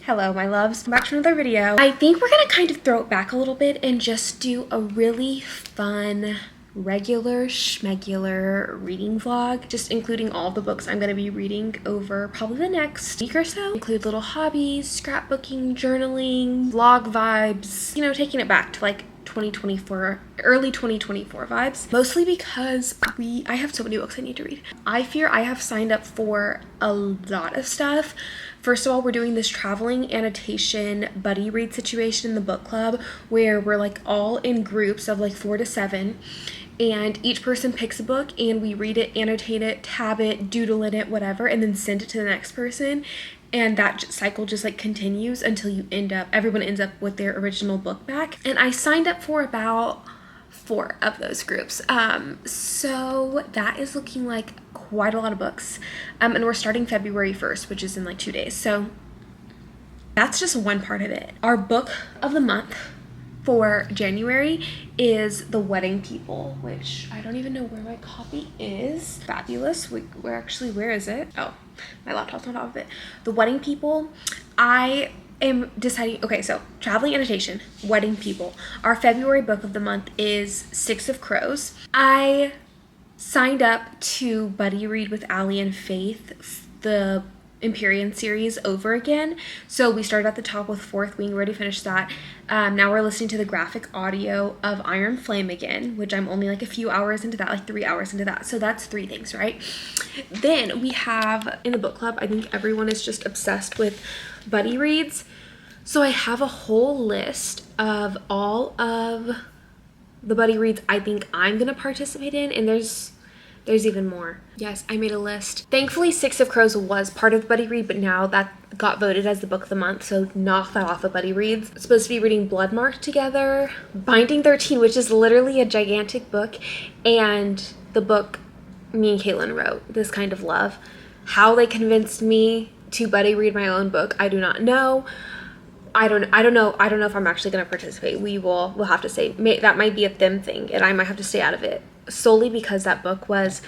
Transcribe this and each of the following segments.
Hello my loves, welcome back to another video. I think we're gonna kind of throw it back a little bit and just do a really fun regular schmegular reading vlog, just including all the books I'm going to be reading over probably the next week or so. Include little hobbies, scrapbooking, journaling, vlog vibes, you know, taking it back to like 2024, early 2024 vibes, mostly because I have so many books I need to read. I fear I have signed up for a lot of stuff. First of all, we're doing this traveling annotation buddy read situation in the book club where we're like all in groups of like 4 to 7, and each person picks a book and we read it, annotate it, tab it, doodle in it, whatever, and then send it to the next person. And that cycle just like continues until everyone ends up with their original book back. And I signed up for about 4 of those groups. So that is looking like quite a lot of books. And we're starting February 1st, which is in like 2 days. So that's just one part of it. Our book of the month for January is The Wedding People, which I don't even know where my copy is. Fabulous. Where is it? Oh, my laptop's on top of it. The Wedding People. I am deciding, okay, so traveling annotation, Wedding People. Our February book of the month is Six of Crows. I signed up to buddy read with Allie and Faith, the Empyrean series over again. So we started at the top with Fourth Wing, already finished that. Now we're listening to the graphic audio of Iron Flame again, which I'm only like a few hours into that, like 3 hours into that. So that's 3 things, right? Then we have in the book club, I think everyone is just obsessed with buddy reads. So I have a whole list of all of the buddy reads I think I'm gonna participate in, and there's even more. Yes, I made a list. Thankfully, Six of Crows was part of the buddy read, but now that got voted as the book of the month, so knock that off of buddy reads. It's supposed to be reading Bloodmark together, Binding 13, which is literally a gigantic book, and the book me and Caitlin wrote, This Kind of Love. How they convinced me to buddy read my own book, I do not know. I don't know if I'm actually going to participate. We'll have to say. That might be a them thing, and I might have to stay out of it, solely because that book was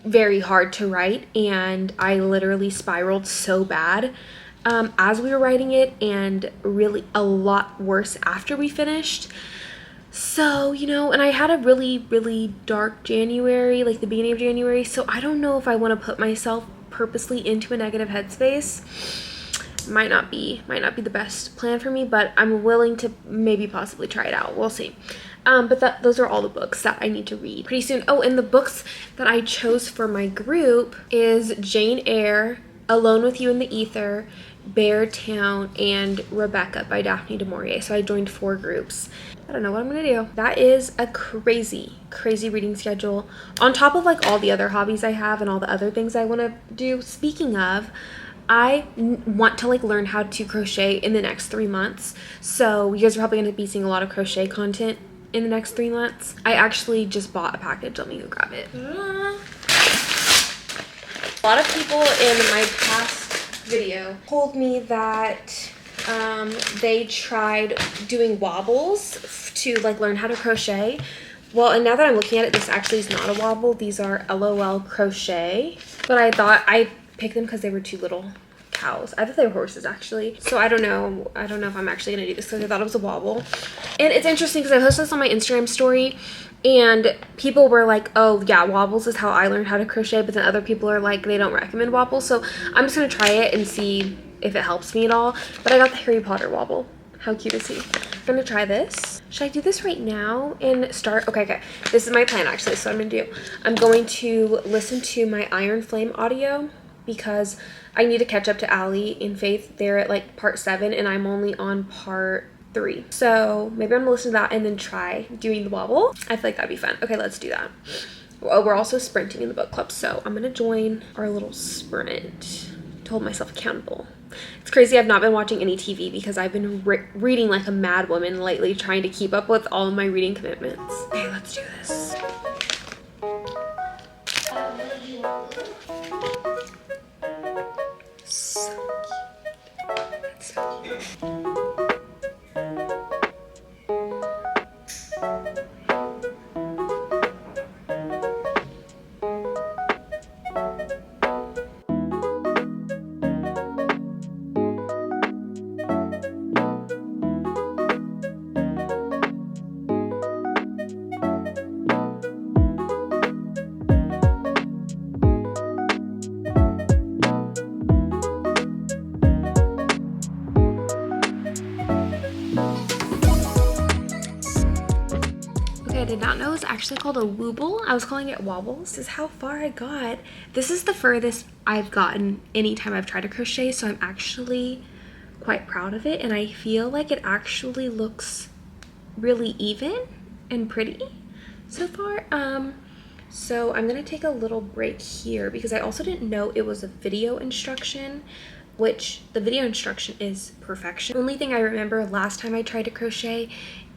very hard to write, and I literally spiraled so bad as we were writing it, and really a lot worse after we finished. So, you know, and I had a really, really dark January, like the beginning of January, so I don't know if I want to put myself purposely into a negative headspace. Might not be the best plan for me, but I'm willing to maybe possibly try it out. We'll see. But those are all the books that I need to read pretty soon. Oh, and the books that I chose for my group is Jane Eyre, Alone with You in the Ether, Bear Town, and Rebecca by Daphne du Maurier. So I joined 4 groups. I don't know what I'm gonna do. That is a crazy reading schedule on top of like all the other hobbies I have and all the other things I want to do. Speaking of, I want to like learn how to crochet in the next 3 months. So you guys are probably going to be seeing a lot of crochet content in the next 3 months. I actually just bought a package. Let me go grab it. A lot of people in my past video told me that they tried doing wobbles to like learn how to crochet. Well, and now that I'm looking at it, this actually is not a wobble. These are LOL crochet. But I thought I picked them because they were 2 little cows. I thought they were horses actually. So I don't know if I'm actually gonna do this because I thought it was a wobble. And it's interesting because I posted this on my Instagram story and people were like, oh yeah, wobbles is how I learned how to crochet, but then other people are like, they don't recommend wobbles. So I'm just gonna try it and see if it helps me at all. But I got the Harry Potter wobble. How cute is he? I'm gonna try this. Should I do this right now and start? Okay. This is my plan actually. So what I'm gonna do, I'm going to listen to my Iron Flame audio because I need to catch up to Allie and Faith. They're at like part 7 and I'm only on part 3. So maybe I'm gonna listen to that and then try doing the wobble. I feel like that'd be fun. Okay, let's do that. Oh, we're also sprinting in the book club, so I'm gonna join our little sprint to hold myself accountable. It's crazy, I've not been watching any TV because I've been reading like a mad woman lately, trying to keep up with all of my reading commitments. Okay, let's do this. So cute. That's so cute. did not know it was actually called a wooble. I was calling it wobbles. This is how far I got. This is the furthest I've gotten anytime I've tried to crochet, so I'm actually quite proud of it, and I feel like it actually looks really even and pretty so far. So I'm gonna take a little break here because I also didn't know it was a video instruction, which the video instruction is perfection. The only thing I remember last time I tried to crochet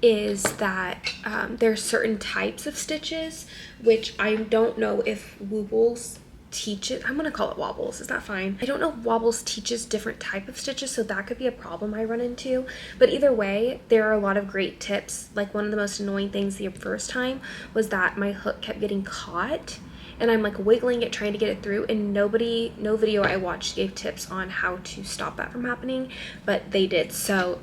is that there are certain types of stitches, which I don't know if wobbles teach it. I'm gonna call it wobbles, is that fine? I don't know if wobbles teaches different type of stitches, so that could be a problem I run into. But either way, there are a lot of great tips. Like one of the most annoying things the first time was that my hook kept getting caught and I'm like wiggling it trying to get it through, and no video I watched gave tips on how to stop that from happening, but they did, so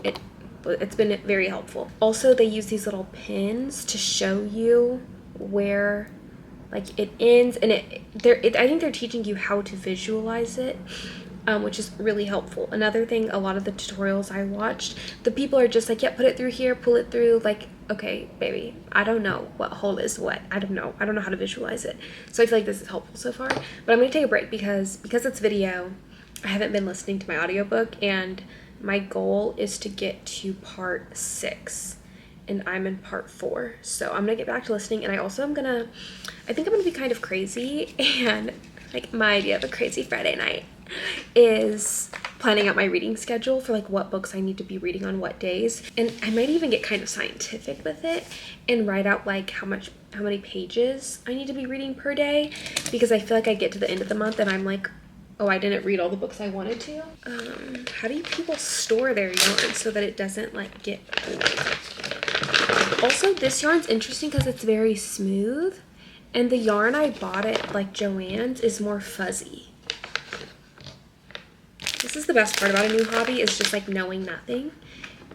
it's been very helpful. Also, they use these little pins to show you where like it ends, and I think they're teaching you how to visualize it, which is really helpful. Another thing, a lot of the tutorials I watched, the people are just like, yeah, put it through here, pull it through. Like, okay, baby, I don't know what hole is what. I don't know how to visualize it. So I feel like this is helpful so far, but I'm gonna take a break because it's video. I haven't been listening to my audiobook, and my goal is to get to part 6. And I'm in part 4, so I'm gonna get back to listening. And I think I'm gonna be kind of crazy, and like my idea of a crazy Friday night is planning out my reading schedule for like what books I need to be reading on what days. And I might even get kind of scientific with it and write out like how many pages I need to be reading per day, because I feel like I get to the end of the month and I'm like, oh, I didn't read all the books I wanted to. How do people store their yarn so that it doesn't like get old? Also, this yarn's interesting because it's very smooth, and the yarn I bought at like Joann's is more fuzzy. This is the best part about a new hobby, is just like knowing nothing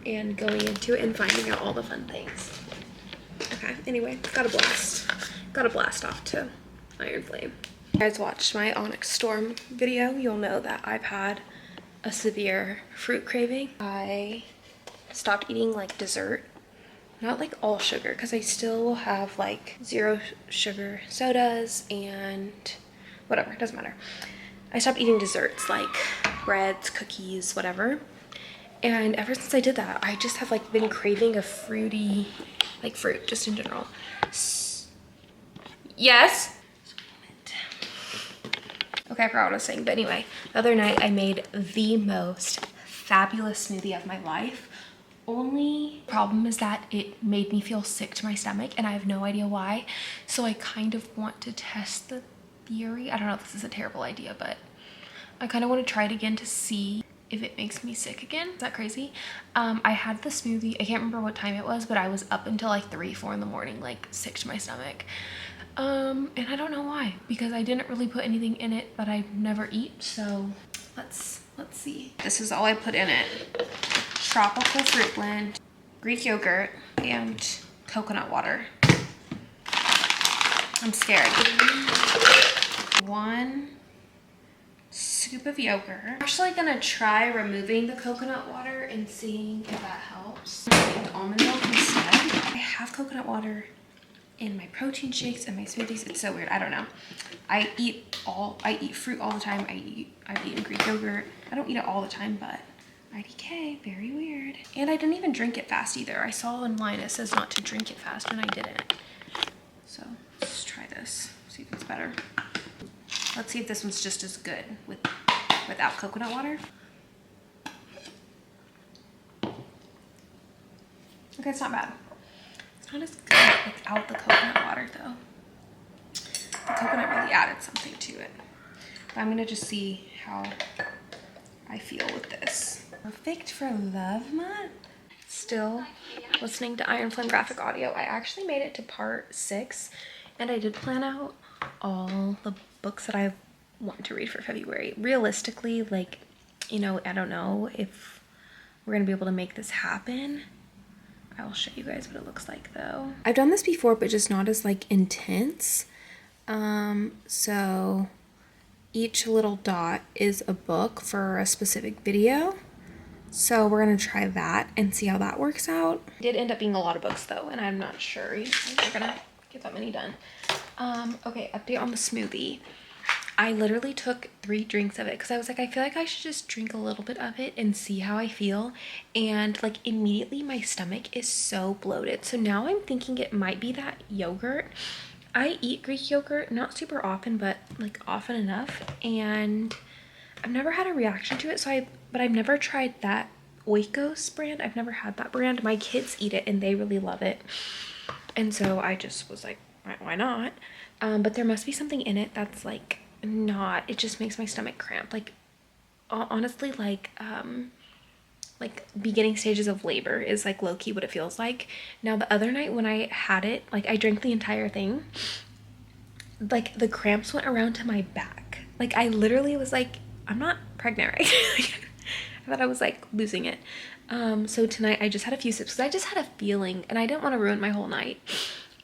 and going into it and finding out all the fun things. Okay, anyway, got a blast off to Iron Flame. If you guys watched my Onyx Storm video, you'll know that I've had a severe fruit craving. I stopped eating like dessert. Not like all sugar, because I still will have like 0 sugar sodas and whatever, it doesn't matter. I stopped eating desserts like breads, cookies, whatever. And ever since I did that, I just have like been craving a fruity, like fruit just in general. Yes? Okay, I forgot what I was saying, but anyway, the other night I made the most fabulous smoothie of my life. Only problem is that it made me feel sick to my stomach, and I have no idea why. So I kind of want to test the theory. I don't know if this is a terrible idea, but I kind of want to try it again to see if it makes me sick again. Is that crazy? I had the smoothie, I can't remember what time it was, but I was up until like 3-4 in the morning, like sick to my stomach. And I don't know why, because I didn't really put anything in it that I never eat. So let's see. This is all I put in it. Tropical fruit blend, Greek yogurt, and coconut water. I'm scared. 1 scoop of yogurt. I'm actually gonna try removing the coconut water and seeing if that helps. And almond milk instead. I have coconut water in my protein shakes and my smoothies. It's so weird. I don't know. I eat fruit all the time. I've eaten Greek yogurt. I don't eat it all the time, but IDK, very weird. And I didn't even drink it fast either. I saw online it says not to drink it fast, and I didn't. So let's try this, see if it's better. Let's see if this one's just as good without coconut water. Okay, it's not bad. It's not as good without the coconut water though. The coconut really added something to it. But I'm gonna just see how I feel with this. Perfect for Love Month. Still listening to Iron Flame graphic audio. I actually made it to part 6, and I did plan out all the books that I want to read for February. Realistically, like, you know, I don't know if we're gonna be able to make this happen. I will show you guys what it looks like though. I've done this before, but just not as like intense. So each little dot is a book for a specific video. So we're gonna try that and see how that works out. It did end up being a lot of books though, and I'm not sure we're gonna get that many done. Okay, update on the smoothie. I literally took 3 drinks of it because I was like, I feel like I should just drink a little bit of it and see how I feel. And like immediately my stomach is so bloated. So now I'm thinking it might be that yogurt. I eat Greek yogurt, not super often, but like often enough. And I've never had a reaction to it, but I've never tried that Oikos brand. I've never had that brand. My kids eat it and they really love it. And so I just was like, why not? But there must be something in it that's like not, it just makes my stomach cramp. Like honestly, like beginning stages of labor is like low-key what it feels like. Now the other night when I had it, like I drank the entire thing, like the cramps went around to my back. Like I literally was like, I'm not pregnant, right? I thought I was like losing it. So tonight I just had a few sips because I just had a feeling and I didn't want to ruin my whole night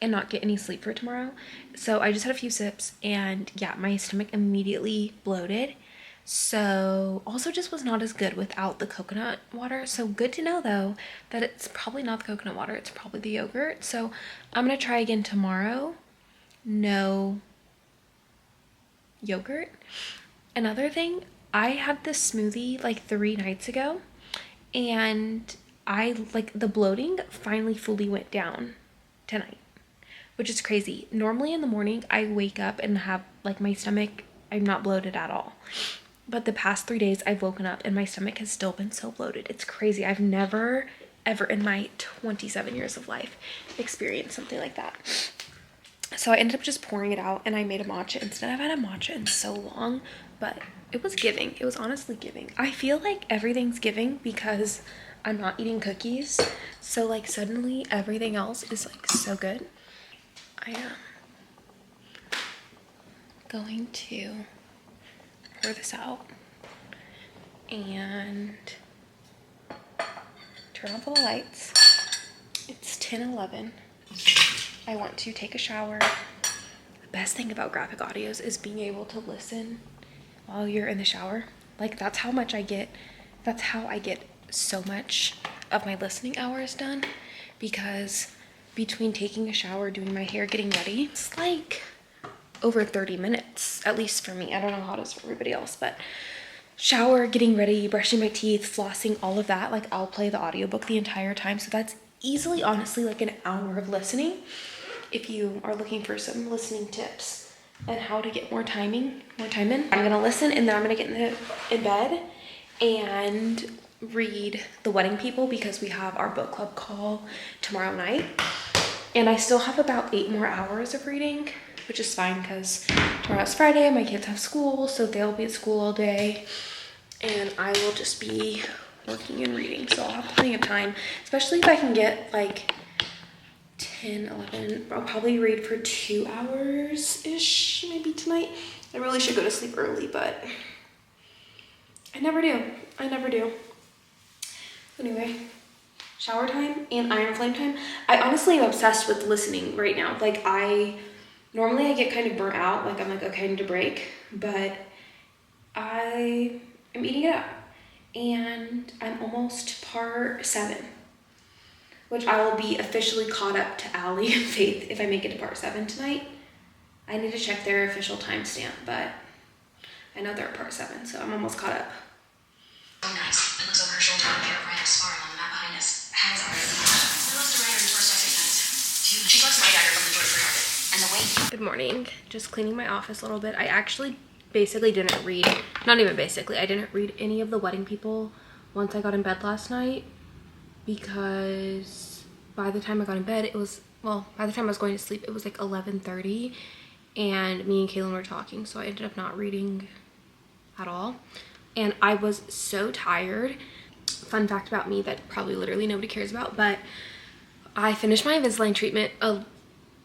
and not get any sleep for tomorrow. So I just had a few sips and yeah, my stomach immediately bloated. So also just was not as good without the coconut water. So good to know though that it's probably not the coconut water, it's probably the yogurt. So I'm gonna try again tomorrow. No yogurt. Another thing, I had this smoothie like 3 nights ago and I like the bloating finally fully went down tonight, which is crazy. Normally in the morning I wake up and have like my stomach, I'm not bloated at all. But the past 3 days I've woken up and my stomach has still been so bloated. It's crazy. I've never ever in my 27 years of life experienced something like that. So I ended up just pouring it out and I made a matcha instead. I've had a matcha in so long, but it was giving. It was honestly giving. I feel like everything's giving because I'm not eating cookies. So like suddenly everything else is like so good. I am going to pour this out and turn off all the lights. It's 10:11. I want to take a shower. The best thing about graphic audios is being able to listen while you're in the shower. Like that's how I get so much of my listening hours done, because between taking a shower, doing my hair, getting ready, it's like over 30 minutes, at least for me. I don't know how it is for everybody else, but shower, getting ready, brushing my teeth, flossing, all of that, like I'll play the audiobook the entire time. So that's easily, honestly, like an hour of listening if you are looking for some listening tips and how to get more time in. I'm gonna listen and then I'm gonna get in bed and read The Wedding People because we have our book club call tomorrow night. And I still have about 8 more hours of reading, which is fine because tomorrow's Friday, my kids have school, so they'll be at school all day and I will just be working and reading. So I'll have plenty of time, especially if I can get like 10, 11, I'll probably read for 2 hours-ish maybe tonight. I really should go to sleep early, but I never do. Anyway, shower time and iron flame time. I honestly am obsessed with listening right now. Like normally I get kind of burnt out. Like I'm like, okay, I need a break, but I am eating it up and I'm almost part 7. Which I will be officially caught up to Allie and Faith if I make it to part 7 tonight. I need to check their official timestamp, but I know they're at part 7, so I'm almost caught up. Oh, nice. It looks over her shoulder and a pair of right sparring on the map behind us. How is already? We lost a writer in the first essay times. She collects my dagger from the George Carpet. And the way. Good morning. Just cleaning my office a little bit. I actually basically didn't read, not even basically, I didn't read any of The Wedding People once I got in bed last night. Because by the time I got in bed, by the time I was going to sleep, it was like 11:30 and me and Kaylin were talking, so I ended up not reading at all. And I was so tired. Fun fact about me that probably literally nobody cares about, but I finished my Invisalign treatment a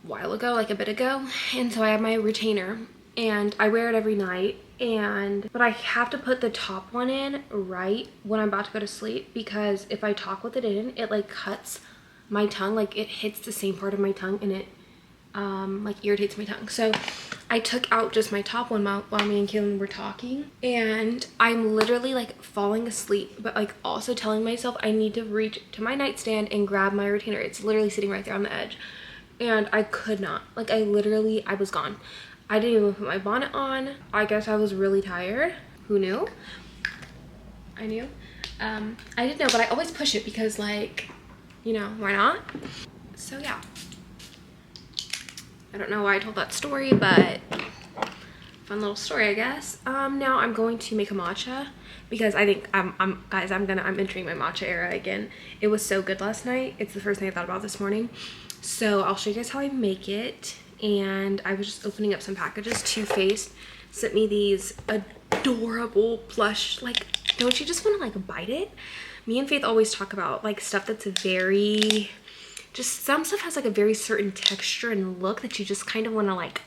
while ago, like a bit ago, and so I have my retainer and I wear it every night. But I have to put the top one in right when I'm about to go to sleep, because if I talk with it in, it like cuts my tongue, like it hits the same part of my tongue and it like irritates my tongue. So I I took out just my top one while me and Kaylin were talking, and I'm literally like falling asleep, but like also telling myself I need to reach to my nightstand and grab my retainer. It's literally sitting right there on the edge, and I could not. Like I was gone. I didn't even put my bonnet on. I guess I was really tired. Who knew? I knew. I didn't know, but I always push it because, like, you know, why not? So yeah. I don't know why I told that story, but fun little story, I guess. Now I'm going to make a matcha because I think I'm entering my matcha era again. It was so good last night. It's the first thing I thought about this morning. So I'll show you guys how I make it. And I was just opening up some packages. Too Faced sent me these adorable plush, like, don't you just want to like bite it? Me and Faith always talk about like stuff that's very, just some stuff has like a very certain texture and look that you just kind of want to like,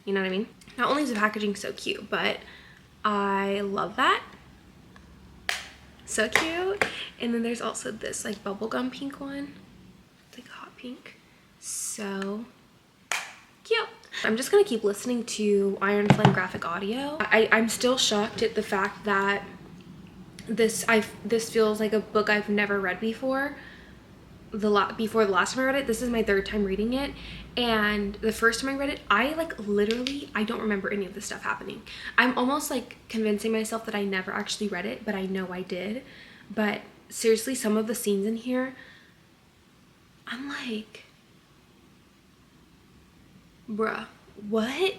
you know what I mean? Not only is the packaging so cute, but I love that. So cute. And then there's also this like bubblegum pink one. It's like hot pink. So cute. I'm just gonna keep listening to Iron Flame graphic audio. I'm still shocked at the fact that this feels like a book I've never read before. Before the last time I read it, this is my third time reading it, and the first time I read it, I like literally I don't remember any of this stuff happening. I'm almost like convincing myself that I never actually read it, but I know I did. But seriously, some of the scenes in here, I'm like, bruh, what?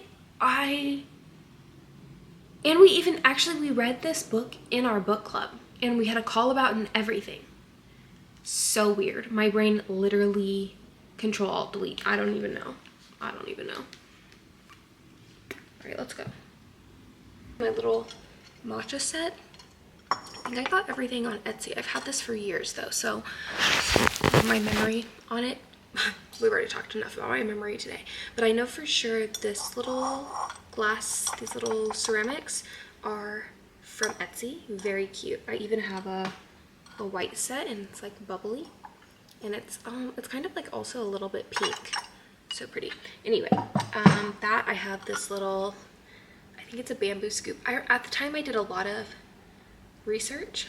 And we read this book in our book club, and we had a call about and everything. So weird. My brain literally Control Alt Delete. I don't even know. All right, let's go. My little matcha set. I think I got everything on Etsy. I've had this for years though, so my memory on it. We've already talked enough about my memory today, but I know for sure this little glass, these little ceramics are from Etsy. Very cute. I even have a white set, and it's like bubbly, and it's kind of like also a little bit pink. So pretty. Anyway, that I have this little, I think it's a bamboo scoop. At the time I did a lot of research,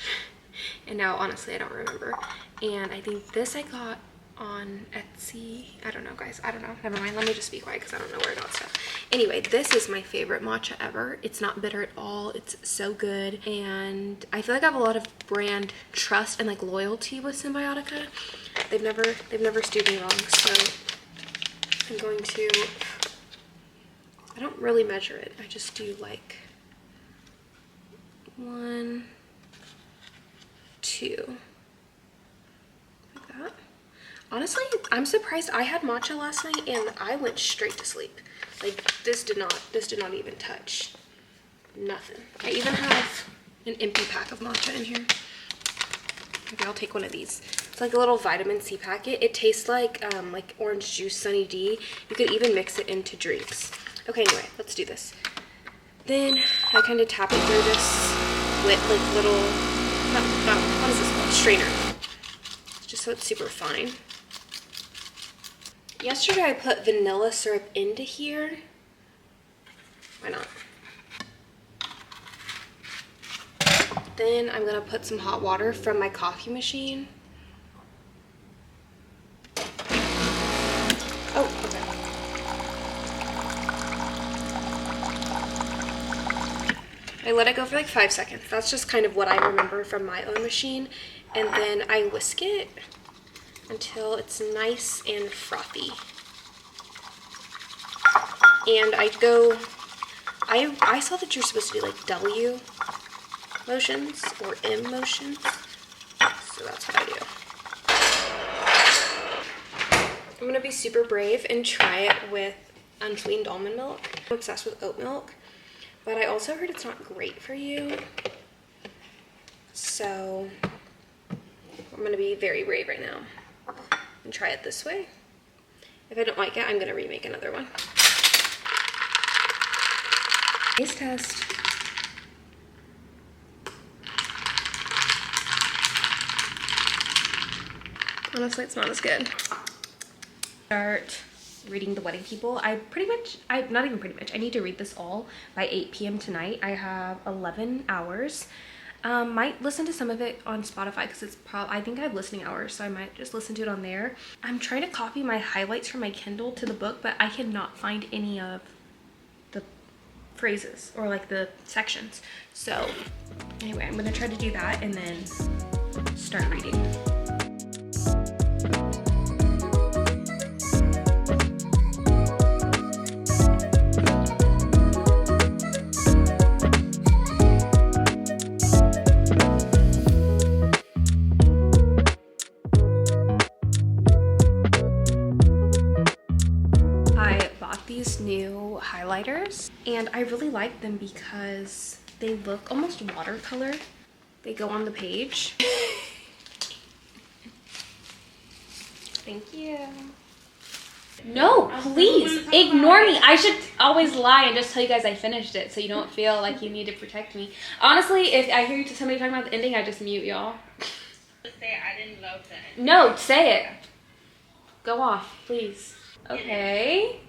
and now honestly I don't remember. And I think this I got on Etsy. I don't know, guys. I don't know. Never mind. Let me just be quiet because I don't know where I got stuff. Anyway, this is my favorite matcha ever. It's not bitter at all. It's so good. And I feel like I have a lot of brand trust and like loyalty with Symbiotica. They've never steered me wrong. So I'm going to, I don't really measure it. I just do like 1, 2, like that. Honestly, I'm surprised. I had matcha last night and I went straight to sleep. Like this did not even touch nothing. I even have an empty pack of matcha in here. Maybe I'll take one of these. It's like a little vitamin C packet. It tastes like orange juice, Sunny D. You could even mix it into drinks. Okay, anyway, let's do this. Then I kind of tap it through this with like little, what is this called? Strainer. Just so it's super fine. Yesterday I put vanilla syrup into here. Why not? Then I'm gonna put some hot water from my coffee machine. Oh, okay. I let it go for like 5 seconds. That's just kind of what I remember from my own machine. And then I whisk it until it's nice and frothy. And I saw that you're supposed to do like W motions or M motions, so that's what I do. I'm gonna be super brave and try it with unsweetened almond milk. I'm obsessed with oat milk, but I also heard it's not great for you. So I'm gonna be very brave right now and try it this way. If I don't like it, I'm gonna remake another one. Taste test. Honestly, it's not as good. Start reading The Wedding People. Not even pretty much, I need to read this all by 8 p.m. tonight. I have 11 hours. Might listen to some of it on Spotify because it's I think I have listening hours, so I might just listen to it on there. I'm trying to copy my highlights from my Kindle to the book, but I cannot find any of the phrases or like the sections. So anyway, I'm gonna try to do that and then start reading. These new highlighters and I really like them because they look almost watercolor. They go on the page. Thank you. No, please ignore me. I should always lie and just tell you guys I finished it so you don't feel like you need to protect me. Honestly, if I hear somebody talking about the ending, I just mute y'all. Say I didn't love that. No, say it. Go off, please. Okay.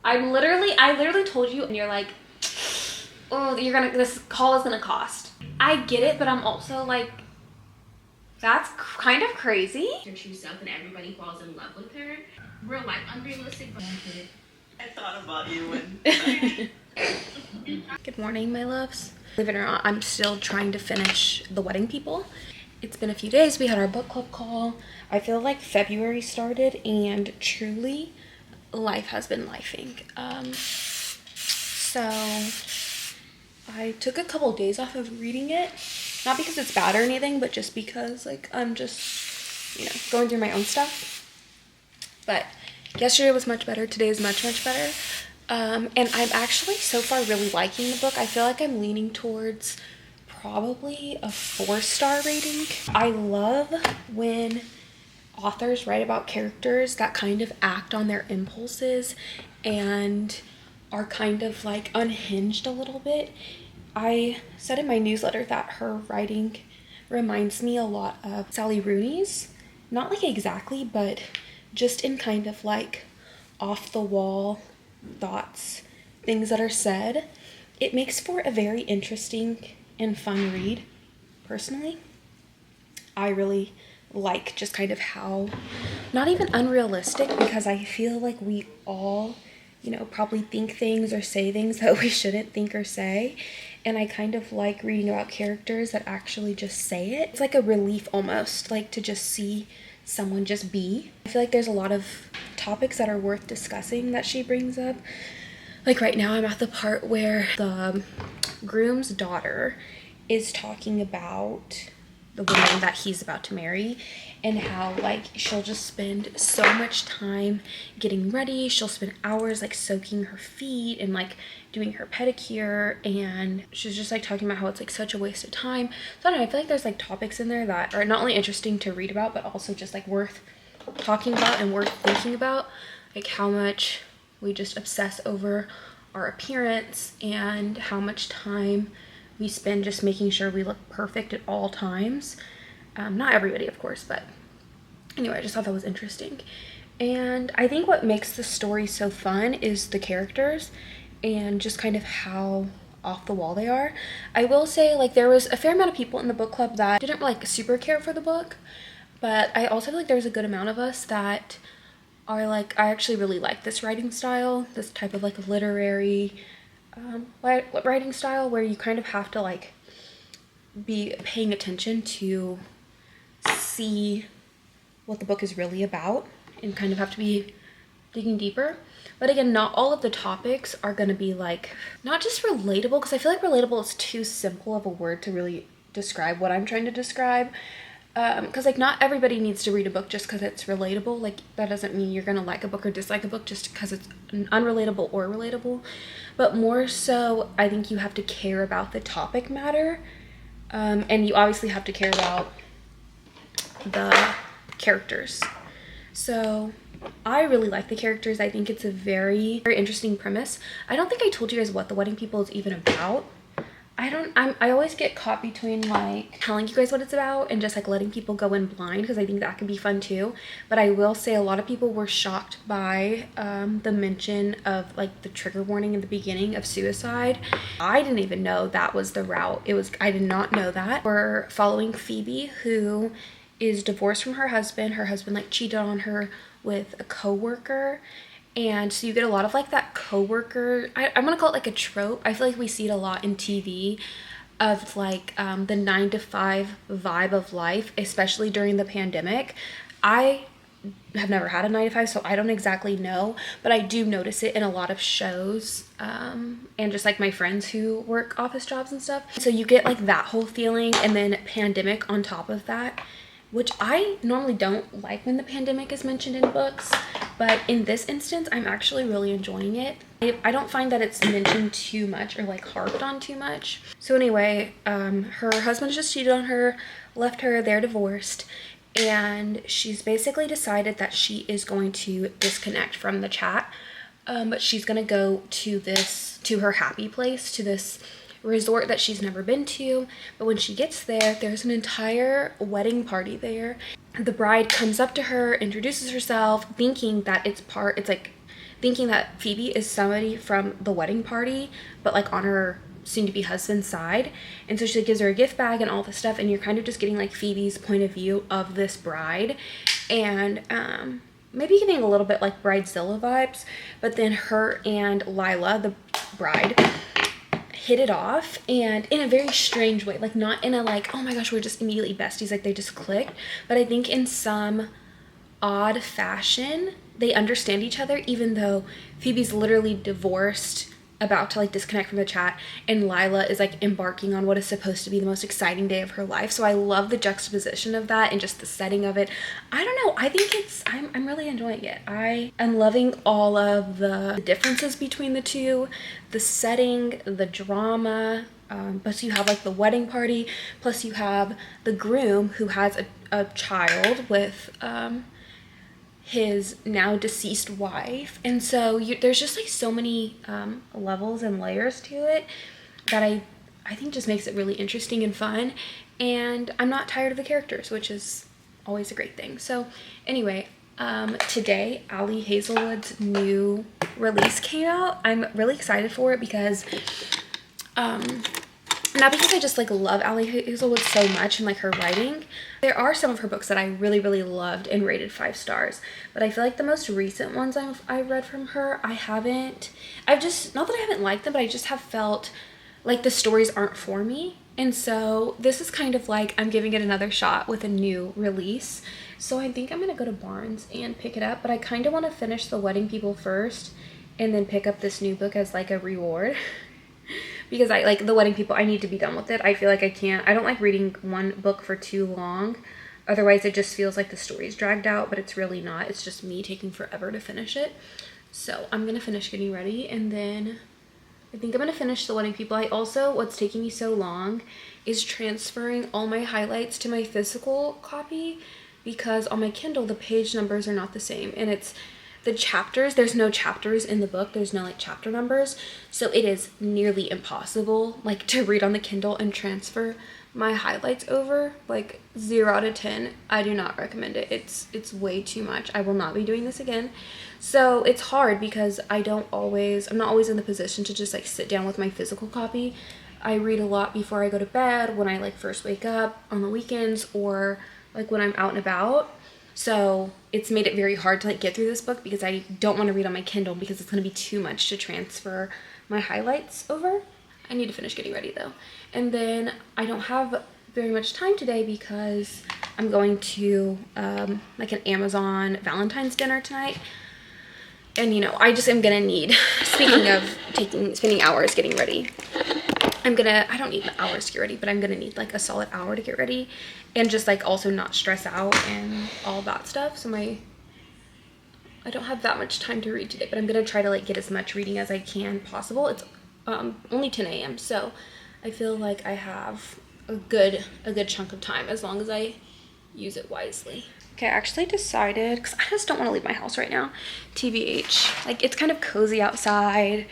I literally told you and you're like, oh, this call is gonna cost. I get it, but I'm also like, that's kind of crazy. Her true self and everybody falls in love with her. Real life, unrealistic, but I thought about you when Good morning, my loves. Believe it or not, I'm still trying to finish The Wedding People. It's been a few days. We had our book club call. I feel like February started and truly life has been lifing. So I took a couple of days off of reading it, not because it's bad or anything, but just because like I'm just, you know, going through my own stuff. But yesterday was much better. Today is much better. And I'm actually so far really liking the book. I feel like I'm leaning towards probably a 4-star rating. I love when authors write about characters that kind of act on their impulses and are kind of like unhinged a little bit. I said in my newsletter that her writing reminds me a lot of Sally Rooney's. Not like exactly, but just in kind of like off the wall thoughts, things that are said. It makes for a very interesting and fun read, personally. I really like just kind of how, not even unrealistic, because I feel like we all, you know, probably think things or say things that we shouldn't think or say. And I kind of like reading about characters that actually just say it. It's like a relief almost, like to just see someone just be. I feel like there's a lot of topics that are worth discussing that she brings up. Like right now I'm at the part where the groom's daughter is talking about the woman that he's about to marry and how like she'll just spend so much time getting ready. She'll spend hours like soaking her feet and like doing her pedicure, and she's just like talking about how it's like such a waste of time. So I don't know, I feel like there's like topics in there that are not only interesting to read about but also just like worth talking about and worth thinking about, like how much we just obsess over our appearance and how much time we spend just making sure we look perfect at all times. Not everybody, of course, but anyway, I just thought that was interesting. And I think what makes the story so fun is the characters and just kind of how off the wall they are. I will say, like, there was a fair amount of people in the book club that didn't like super care for the book, but I also feel like there's a good amount of us that are like, I actually really like this writing style, this type of like literary writing style where you kind of have to like be paying attention to see what the book is really about and kind of have to be digging deeper. But again, not all of the topics are going to be like, not just relatable, because I feel like relatable is too simple of a word to really describe what I'm trying to describe. Because like not everybody needs to read a book just because it's relatable. Like that doesn't mean you're gonna like a book or dislike a book just because it's unrelatable or relatable. But more so, I think you have to care about the topic matter, and you obviously have to care about the characters. So I really like the characters. I think it's a very interesting premise. I don't think I told you guys what The Wedding People is even about. I always get caught between like telling you guys what it's about and just like letting people go in blind, because I think that can be fun too. But I will say a lot of people were shocked by the mention of like the trigger warning in the beginning of suicide. I didn't even know that was the route. I did not know that. We're following Phoebe, who is divorced from her husband. Her husband like cheated on her with a coworker. And so you get a lot of like that coworker, I'm gonna call it like a trope. I feel like we see it a lot in TV of like the 9 to 5 vibe of life, especially during the pandemic. I have never had a 9 to 5, so I don't exactly know, but I do notice it in a lot of shows and just like my friends who work office jobs and stuff. So you get like that whole feeling, and then pandemic on top of that, which I normally don't like when the pandemic is mentioned in books, but in this instance, I'm actually really enjoying it. I don't find that it's mentioned too much or like harped on too much. So anyway, her husband just cheated on her, left her, they're divorced, and she's basically decided that she is going to disconnect from the chat, but she's gonna go to her happy place, to this resort that she's never been to. But when she gets there, there's an entire wedding party there. The bride comes up to her, introduces herself, thinking that thinking that Phoebe is somebody from the wedding party, but like on her soon-to-be husband's side. And so she gives her a gift bag and all this stuff, and you're kind of just getting like Phoebe's point of view of this bride, and maybe getting a little bit like Bridezilla vibes. But then her and Lila, the bride, hit it off, and in a very strange way, like not in a like, oh my gosh, we're just immediately besties, like they just clicked, but I think in some odd fashion they understand each other, even though Phoebe's literally divorced, about to like disconnect from the chat, and Lila is like embarking on what is supposed to be the most exciting day of her life. So I love the juxtaposition of that and just the setting of it. I don't know, I think I'm really enjoying it. I am loving all of the differences between the two, the setting, the drama, plus you have like the wedding party, plus you have the groom who has a child with his now deceased wife. And so there's just like so many levels and layers to it that I think just makes it really interesting and fun, and I'm not tired of the characters, which is always a great thing. So anyway, today Ali Hazelwood's new release came out. I'm really excited for it because not because I just like love Ali Hazelwood so much and like her writing. There are some of her books that I really, really loved and rated 5 stars, but I feel like the most recent ones I've read from her, I've just, not that I haven't liked them, but I just have felt like the stories aren't for me. And so this is kind of like I'm giving it another shot with a new release. So I think I'm gonna go to Barnes and pick it up, but I kind of want to finish The Wedding People first and then pick up this new book as like a reward. Because I like The Wedding People, I need to be done with it. I feel like I don't like reading one book for too long. Otherwise it just feels like the story's dragged out, but it's really not. It's just me taking forever to finish it. So I'm gonna finish getting ready, and then I think I'm gonna finish The Wedding People. What's taking me so long is transferring all my highlights to my physical copy, because on my Kindle the page numbers are not the same, and it's the chapters, there's no chapters in the book, there's no like chapter numbers, so it is nearly impossible like to read on the Kindle and transfer my highlights over. Like 0 out of 10, I do not recommend it. It's way too much. I will not be doing this again. So it's hard because I'm not always in the position to just like sit down with my physical copy. I read a lot before I go to bed, when I like first wake up, on the weekends, or like when I'm out and about. So it's made it very hard to like get through this book because I don't want to read on my Kindle because it's going to be too much to transfer my highlights over. I need to finish getting ready though. And then I don't have very much time today because I'm going to like an Amazon Valentine's dinner tonight. And you know, I just am going to need, speaking of spending hours getting ready, I don't need hours to get ready, but I'm gonna need like a solid hour to get ready and just like also not stress out and all that stuff. So I don't have that much time to read today, but I'm gonna try to like get as much reading as I can possible. It's only 10 a.m. so I feel like I have a good chunk of time as long as I use it wisely. Okay, I actually decided, because I just don't want to leave my house right now, TBH. Like, it's kind of cozy outside,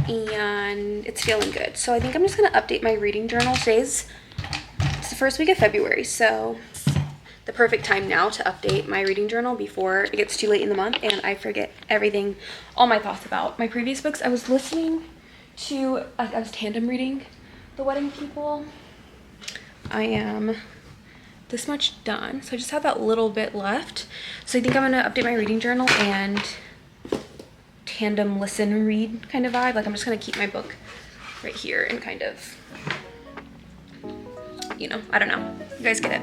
and it's feeling good. So I think I'm just going to update my reading journal. It's the first week of February, so the perfect time now to update my reading journal before it gets too late in the month and I forget everything, all my thoughts about my previous books. I was listening to, I was tandem reading The Wedding People. I am this much done, so I just have that little bit left. So I think I'm gonna update my reading journal and tandem listen read kind of vibe. Like, I'm just gonna keep my book right here and kind of, you know, I don't know, you guys get it.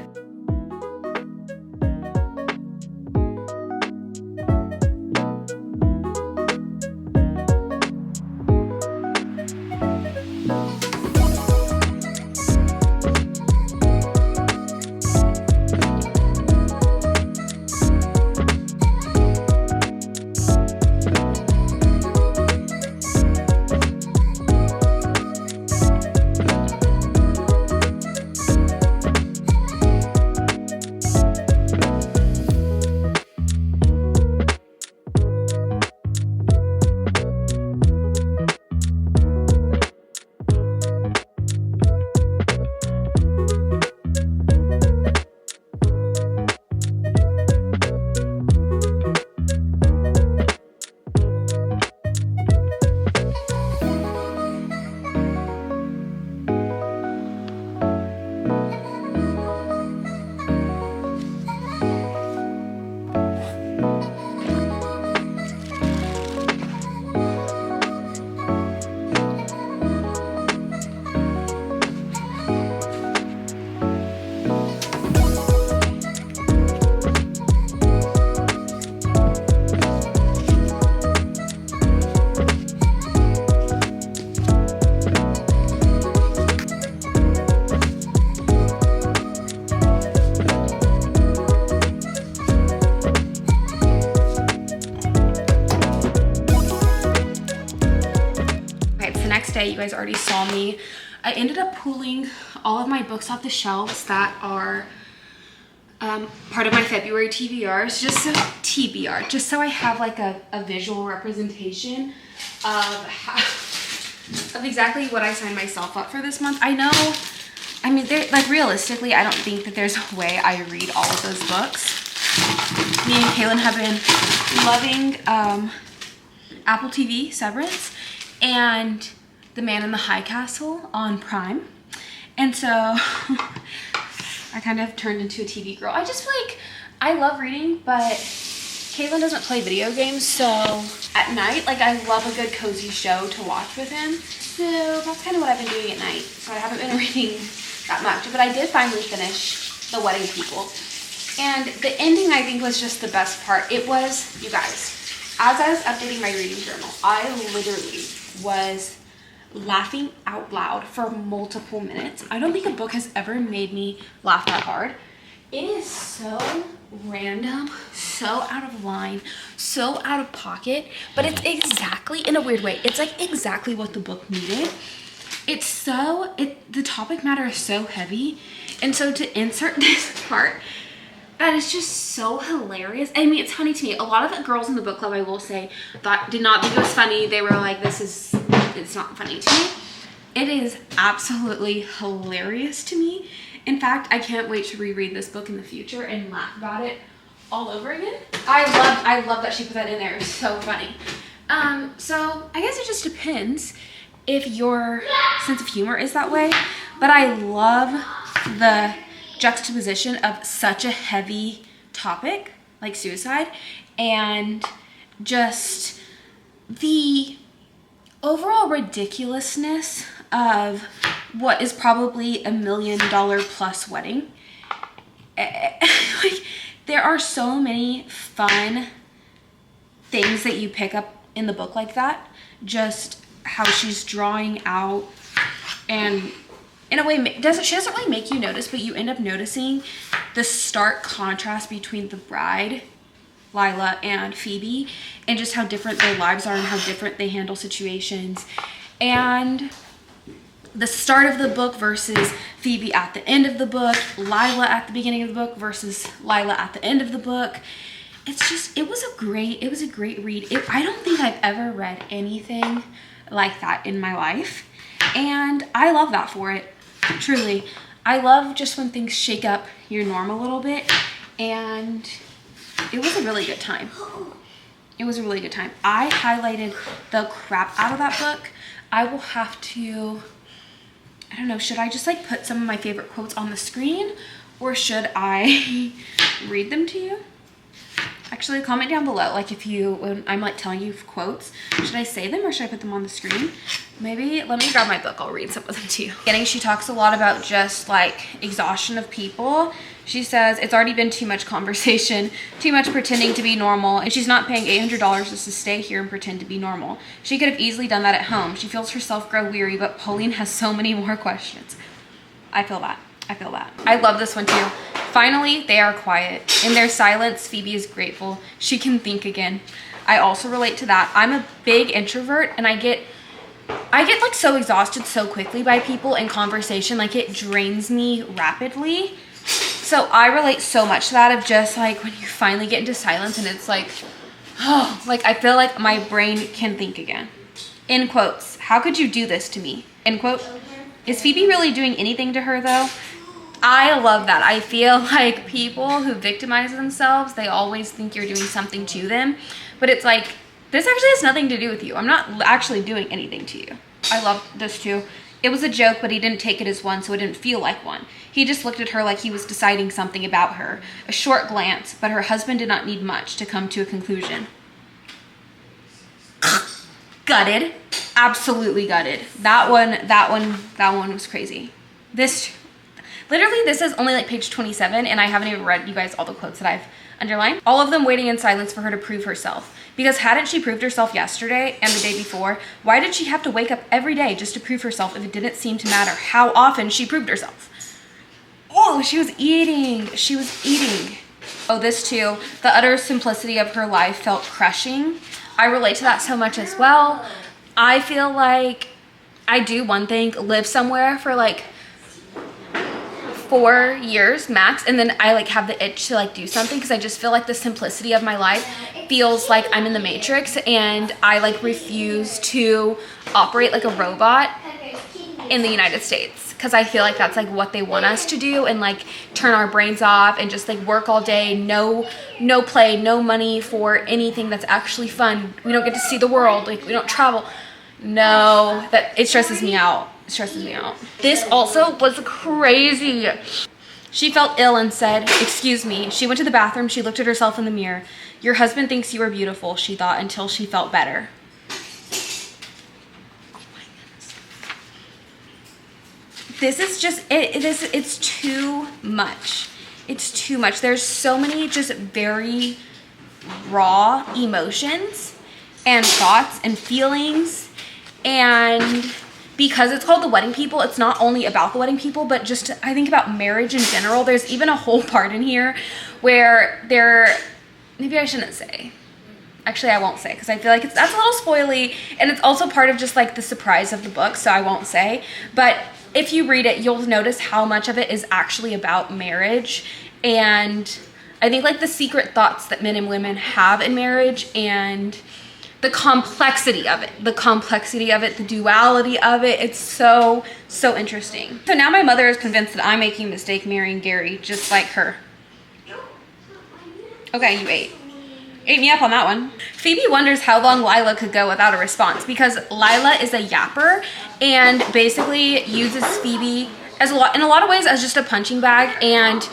You guys already saw me. I ended up pulling all of my books off the shelves that are part of my February TBRs, just so I have like a visual representation of exactly what I signed myself up for this month. I mean, like, realistically, I don't think that there's a way I read all of those books. Me and Kaylin have been loving Apple TV, Severance, and The Man in the High Castle on Prime. And so I kind of turned into a TV girl. I just feel like I love reading, but Kaylin doesn't play video games, so at night, like, I love a good cozy show to watch with him. So that's kind of what I've been doing at night. So I haven't been reading that much, but I did finally finish The Wedding People. And the ending, I think, was just the best part. It was, you guys, as I was updating my reading journal, I literally was laughing out loud for multiple minutes. I don't think a book has ever made me laugh that hard. It is so random, so out of line, so out of pocket, but it's exactly, in a weird way, it's like exactly what the book needed. It's so, the topic matter is so heavy, and so to insert this part, that is just so hilarious. I mean, it's funny to me. A lot of the girls in the book club, I will say, did not think it was funny. They were like, it's not funny to me. It is absolutely hilarious to me. In fact, I can't wait to reread this book in the future and laugh about it all over again. I love that she put that in there. It's so funny. So I guess it just depends if your sense of humor is that way. But I love the juxtaposition of such a heavy topic like suicide and just the overall ridiculousness of what is probably $1 million plus wedding. Like, there are so many fun things that you pick up in the book like that. Just how she's drawing out, and in a way, she doesn't really make you notice, but you end up noticing the stark contrast between the bride, Lila, and Phoebe, and just how different their lives are and how different they handle situations. And the start of the book versus Phoebe at the end of the book, Lila at the beginning of the book versus Lila at the end of the book. It's just, it was a great read. I don't think I've ever read anything like that in my life. And I love that for it, truly. I love just when things shake up your norm a little bit, and it was a really good time. It was a really good time. I highlighted the crap out of that book. I will have to, I don't know, should I just like put some of my favorite quotes on the screen, or should I read them to you? Actually, comment down below, like if you, when I'm like telling you quotes, should I say them or should I put them on the screen? Maybe, let me grab my book, I'll read some of them to you. Beginning, she talks a lot about just like exhaustion of people. She says, it's already been too much conversation, too much pretending to be normal, and she's not paying $800 just to stay here and pretend to be normal. She could have easily done that at home. She feels herself grow weary, but Pauline has so many more questions. I feel that. I feel that. I love this one too. Finally, they are quiet. In their silence, Phoebe is grateful. She can think again. I also relate to that. I'm a big introvert, and I get like so exhausted so quickly by people in conversation. Like it drains me rapidly. So I relate so much to that, of just like when you finally get into silence and it's like, oh, like I feel like my brain can think again. In quotes, how could you do this to me? End quote. Is Phoebe really doing anything to her though? I love that. I feel like people who victimize themselves, they always think you're doing something to them. But it's like, this actually has nothing to do with you. I'm not actually doing anything to you. I love this too. It was a joke, but he didn't take it as one, so it didn't feel like one. He just looked at her like he was deciding something about her. A short glance, but her husband did not need much to come to a conclusion. Gutted. Absolutely gutted. That one was crazy. Literally, this is only like page 27, and I haven't even read you guys all the quotes that I've underlined. All of them waiting in silence for her to prove herself. Because hadn't she proved herself yesterday and the day before? Why did she have to wake up every day just to prove herself if it didn't seem to matter how often she proved herself? Oh, she was eating. She was eating. Oh, this too. The utter simplicity of her life felt crushing. I relate to that so much as well. I feel like I do one thing, live somewhere for like 4 years max, and then I like have the itch to like do something, because I just feel like the simplicity of my life feels like I'm in the Matrix, and I like refuse to operate like a robot in the United States, because I feel like that's like what they want us to do, and like turn our brains off and just like work all day, no play, no money for anything that's actually fun. We don't get to see the world, like we don't travel. No, that it stresses me out. It stresses me out. This also was crazy. She felt ill and said, "Excuse me." She went to the bathroom. She looked at herself in the mirror. "Your husband thinks you are beautiful," she thought, until she felt better. Oh my goodness. This is just, it's too much. It's too much. There's so many just very raw emotions and thoughts and feelings. And because it's called The Wedding People, it's not only about the wedding people, but just I think about marriage in general. There's even a whole part in here where maybe I shouldn't say. Actually, I won't say, because I feel like that's a little spoily, and it's also part of just like the surprise of the book, so I won't say. But if you read it, you'll notice how much of it is actually about marriage, and I think like the secret thoughts that men and women have in marriage, and the complexity of it, the duality of it. It's so interesting. So now my mother is convinced that I'm making a mistake marrying Gary, just like her. Okay, you ate me up on that one. Phoebe wonders how long Lila could go without a response, because Lila is a yapper and basically uses Phoebe in a lot of ways as just a punching bag, and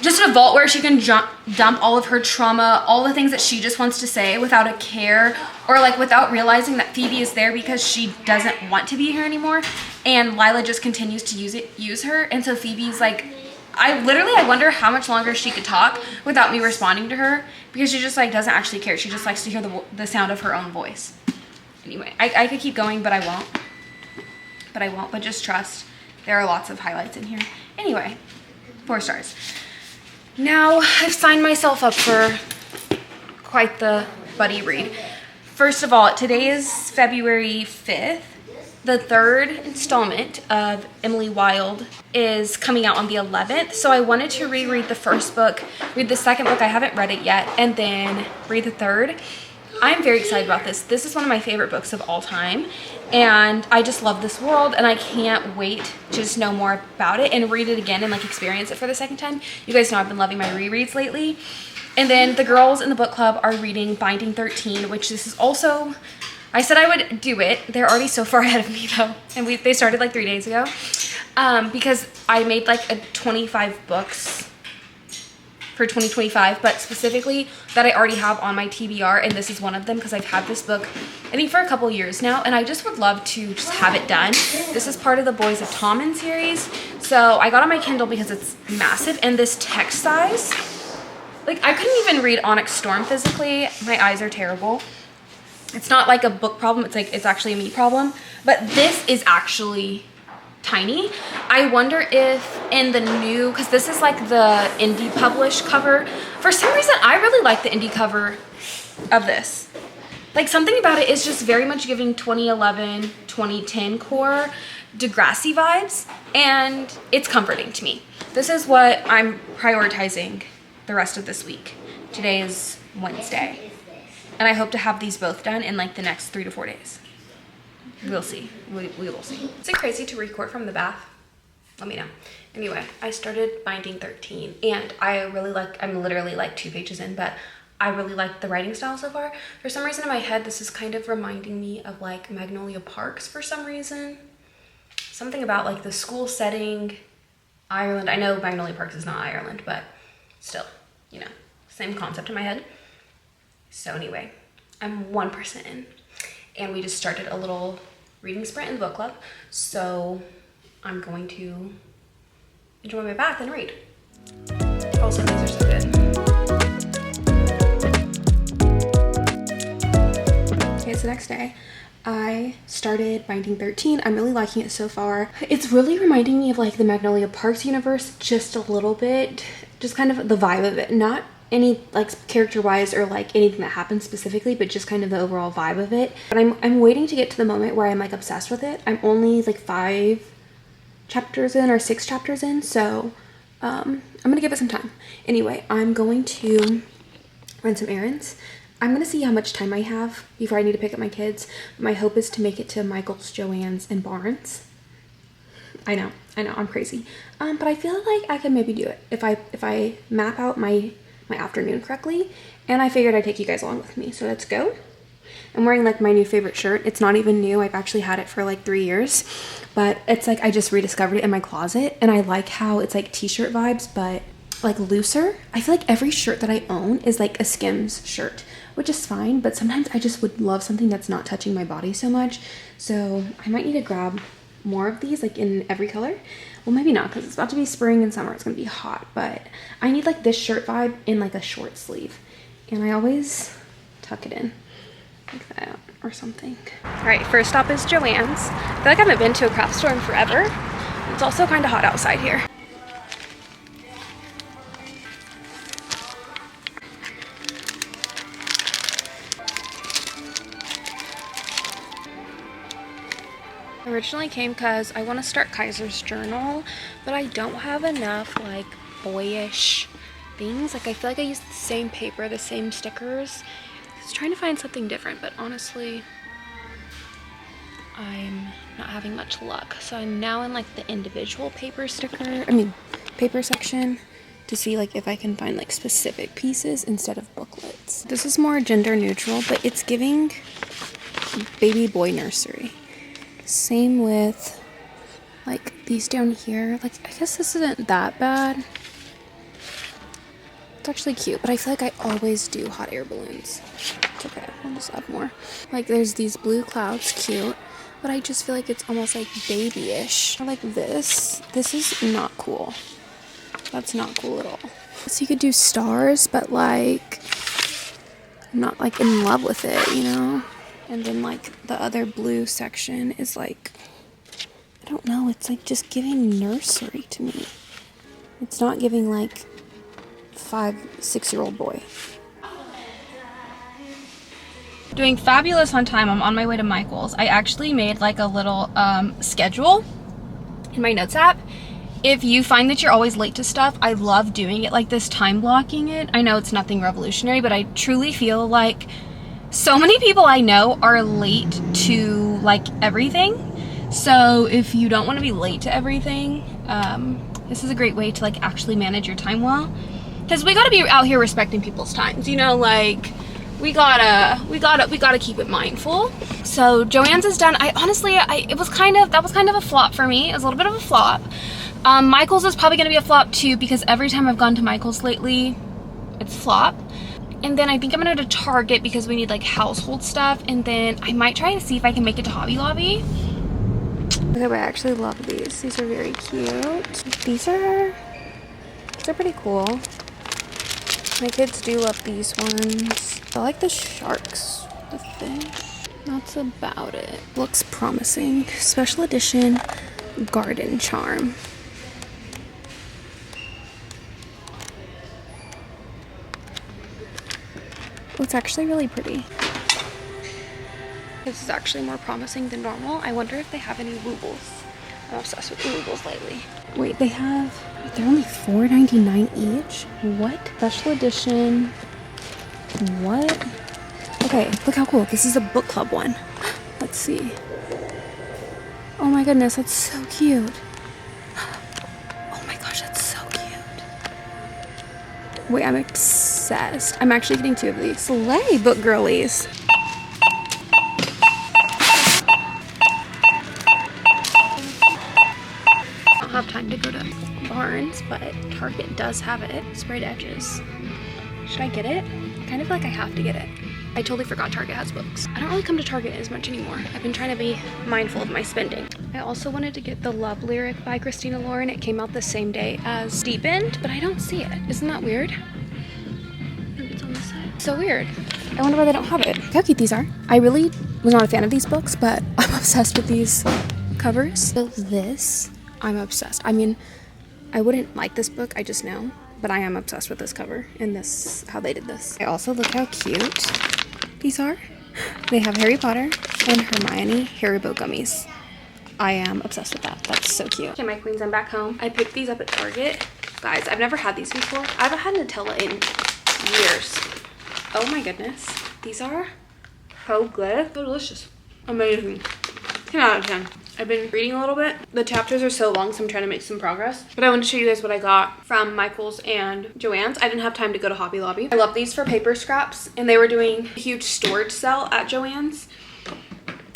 just a vault where she can dump all of her trauma, all the things that she just wants to say without a care, or like without realizing that Phoebe is there because she doesn't want to be here anymore, and Lila just continues to use her. And so Phoebe's like, I wonder how much longer she could talk without me responding to her, because she just like doesn't actually care. She just likes to hear the sound of her own voice. Anyway, I could keep going, but I won't. But just trust, there are lots of highlights in here. Anyway, 4 stars. Now, I've signed myself up for quite the buddy read. First of all, today is February 5th. the third installment of Emily Wilde is coming out on the 11th. So I wanted to reread the first book, read the second book, I haven't read it yet, and then read the third. I'm very excited about this. This is one of my favorite books of all time. And I just love this world, and I can't wait to just know more about it and read it again and like experience it for the second time. You guys know I've been loving my rereads lately. And then the girls in the book club are reading Binding 13, which this is also, I said I would do it. They're already so far ahead of me though. And they started like 3 days ago because I made like a 25 books for 2025, but specifically that I already have on my TBR, and this is one of them because I've had this book I think for a couple years now, and I just would love to just have it done. This is part of the Boys of Tommen series, so I got on my Kindle because it's massive, and this text size, like I couldn't even read Onyx Storm physically. My eyes are terrible. It's not like a book problem, it's actually a me problem, but this is actually tiny. I wonder if in the new, because this is like the indie published cover, for some reason I really like the indie cover of this. Like something about it is just very much giving 2011 2010 core Degrassi vibes, and it's comforting to me. This is what I'm prioritizing the rest of this week. Today is Wednesday, and I hope to have these both done in like the next 3 to 4 days. We'll see. We will see. Is it crazy to record from the bath? Let me know. Anyway, I started Binding 13, and I really like, I'm literally like 2 pages in, but I really like the writing style so far. For some reason in my head, this is kind of reminding me of like Magnolia Parks for some reason. Something about like the school setting, Ireland. I know Magnolia Parks is not Ireland, but still, you know, same concept in my head. So anyway, I'm 1% in. And we just started a little reading sprint in the book club. So I'm going to enjoy my bath and read. Also, these are so good. Okay, it's the next day. I started Binding 13. I'm really liking it so far. It's really reminding me of like the Magnolia Parks universe just a little bit. Just kind of the vibe of it. Not any like character wise or like anything that happens specifically, but just kind of the overall vibe of it. But I'm waiting to get to the moment where I'm like obsessed with it. I'm only like 5 chapters in or 6 chapters in, so I'm gonna give it some time. Anyway, I'm going to run some errands. I'm gonna see how much time I have before I need to pick up my kids. My hope is to make it to Michael's, Joann's, and Barnes. I know, I'm crazy. But I feel like I can maybe do it if I map out my afternoon correctly, and I figured I'd take you guys along with me, so let's go. I'm wearing like my new favorite shirt. It's not even new. I've actually had it for like 3 years, but it's like I just rediscovered it in my closet, and I like how it's like t-shirt vibes but like looser. I feel like every shirt that I own is like a Skims shirt, which is fine, but sometimes I just would love something that's not touching my body so much, so I might need to grab more of these like in every color. Well, maybe not, because it's about to be spring and summer. It's gonna be hot, but I need like this shirt vibe in like a short sleeve, and I always tuck it in like that or something. All right, first stop is Joann's. I feel like I haven't been to a craft store in forever. It's also kind of hot outside here. I originally came because I want to start Kaiser's journal, but I don't have enough like boyish things. Like I feel like I use the same paper, the same stickers. I was trying to find something different, but honestly I'm not having much luck. So I'm now in like the individual paper section to see like if I can find like specific pieces instead of booklets. This is more gender neutral, but it's giving baby boy nursery. Same with like these down here. Like I guess this isn't that bad. It's actually cute, but I feel like I always do hot air balloons. It's okay, I'll just add more. Like there's these blue clouds, cute, but I just feel like it's almost like babyish. Or like this. This is not cool. That's not cool at all. So you could do stars, but like I'm not like in love with it, you know? And then like the other blue section is like, I don't know, it's like just giving nursery to me. It's not giving like 5-6-year-old boy. doing fabulous on time. I'm on my way to Michael's. I actually made like a little schedule in my notes app. If you find that you're always late to stuff, I love doing it like this, time blocking it. I know it's nothing revolutionary, but I truly feel like so many people I know are late to like everything. So if you don't want to be late to everything, this is a great way to like actually manage your time well. Because we gotta be out here respecting people's times, you know, like we gotta keep it mindful. So Joann's is done. That was kind of a flop for me. It was a little bit of a flop. Michael's is probably gonna be a flop too, because every time I've gone to Michael's lately, it's flop. And then I think I'm gonna go to Target because we need like household stuff. And then I might try to see if I can make it to Hobby Lobby. Okay, but I actually love these. These are very cute. These are pretty cool. My kids do love these ones. I like the sharks, the fish. That's about it. Looks promising. Special edition garden charm. Oh, it's actually really pretty. This is actually more promising than normal. I wonder if they have any woobles. I'm obsessed with woobles lately. Wait, they're only $4.99 each? What? Special edition. What? Okay, look how cool. This is a book club one. Let's see. Oh my goodness, that's so cute. Oh my gosh, that's so cute. Wait, I'm obsessed. I'm actually getting 2 of these. Slay, book girlies. Have time to go to Barnes, but Target does have it. Sprayed edges. Should I get it? Kind of like I have to get it. I totally forgot Target has books. I don't really come to Target as much anymore. I've been trying to be mindful of my spending. I also wanted to get the Love Lyric by Christina Lauren. It came out the same day as Deepened, but I don't see it. Isn't that weird? Maybe it's on this side. So weird. I wonder why they don't have it. Look how cute these are. I really was not a fan of these books, but I'm obsessed with these covers. So this, I'm obsessed. I mean, I wouldn't like this book, I just know, but I am obsessed with this cover and this, how they did this. I also look how cute these are. They have Harry Potter and Hermione Haribo gummies. I am obsessed with that. That's so cute. Okay, my queens, I'm back home. I picked these up at Target. Guys, I've never had these before. I haven't had Nutella in years. Oh my goodness. These are so good. So delicious. Amazing. 10 out of 10. I've been reading a little bit. The chapters are so long, so I'm trying to make some progress. But I wanted to show you guys what I got from Michael's and Joann's. I didn't have time to go to Hobby Lobby. I love these for paper scraps, and they were doing a huge storage sale at Joann's.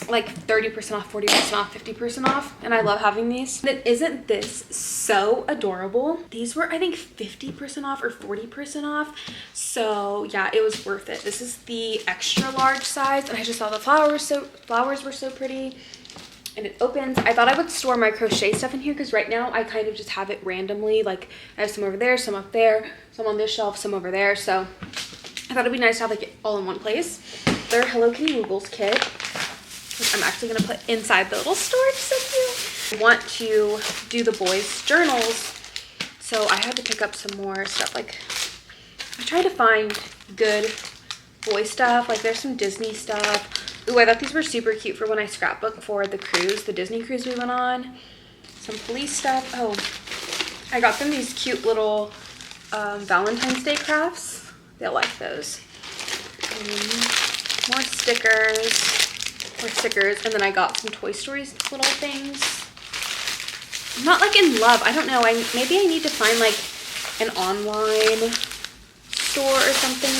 Like 30% off, 40% off, 50% off. And I love having these. And isn't this so adorable? These were, I think, 50% off or 40% off. So yeah, it was worth it. This is the extra large size, and I just thought the flowers were so pretty. And it opens. I thought I would store my crochet stuff in here because right now I kind of just have it randomly. Like I have some over there, some up there, some on this shelf, some over there. So I thought it'd be nice to have like it all in one place. Their Hello Kitty Woobles kit, which I'm actually gonna put inside the little storage. So cute. I want to do the boys' journals, so I had to pick up some more stuff. Like I tried to find good boy stuff. Like there's some Disney stuff. Ooh, I thought these were super cute for when I scrapbook for the cruise, the Disney cruise we went on. Some police stuff. Oh, I got them these cute little Valentine's Day crafts. They'll like those. More stickers, and then I got some Toy Story little things. I'm not like in love. I don't know. Maybe I need to find like an online store or something.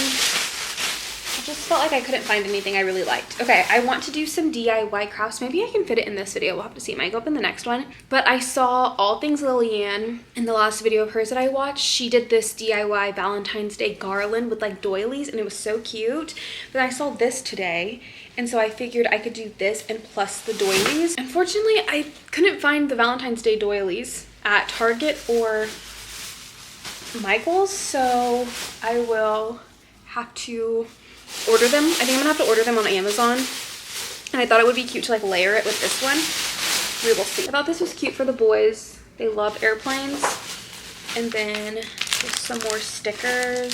I just felt like I couldn't find anything I really liked. Okay, I want to do some DIY crafts. Maybe I can fit it in this video. We'll have to see. It might go up in the next one. But I saw All Things Lillian in the last video of hers that I watched. She did this DIY Valentine's Day garland with like doilies, and it was so cute. But I saw this today, and so I figured I could do this and plus the doilies. Unfortunately, I couldn't find the Valentine's Day doilies at Target or Michael's, so I will have to order them. I think I'm gonna have to order them on Amazon. And I thought it would be cute to like layer it with this one. We will see. I thought this was cute for the boys. They love airplanes. And then there's some more stickers.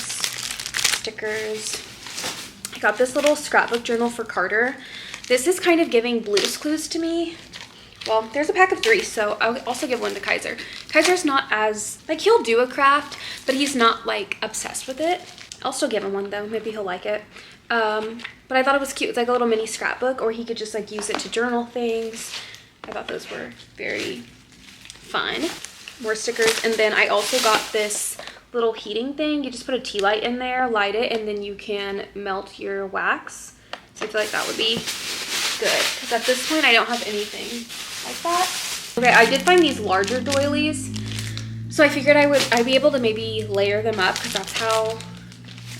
I got this little scrapbook journal for Carter. This is kind of giving Blue's Clues to me. Well, there's a pack of 3, so I'll also give one to Kaiser. Kaiser's not as, like, he'll do a craft, but he's not, like, obsessed with it. I'll still give him one, though. Maybe he'll like it. But I thought it was cute. It's like a little mini scrapbook, or he could just, like, use it to journal things. I thought those were very fun. More stickers. And then I also got this little heating thing. You just put a tea light in there, light it, and then you can melt your wax. So I feel like that would be good, because at this point I don't have anything like that. Okay, I did find these larger doilies, so I figured I'd be able to maybe layer them up, because that's how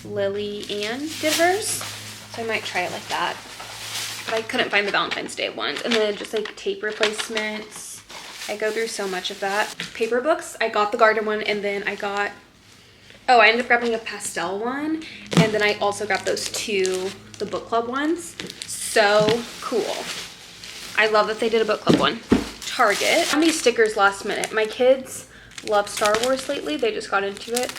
Lily Ann did hers. So I might try it like that, but I couldn't find the Valentine's Day ones. And then just like tape replacements. I go through so much of that. Paper books, I got the garden one, and then I ended up grabbing a pastel one, and then I also got those 2, the book club ones. So cool. I love that they did a book club one. Target. I found these stickers last minute. My kids love Star Wars lately. They just got into it.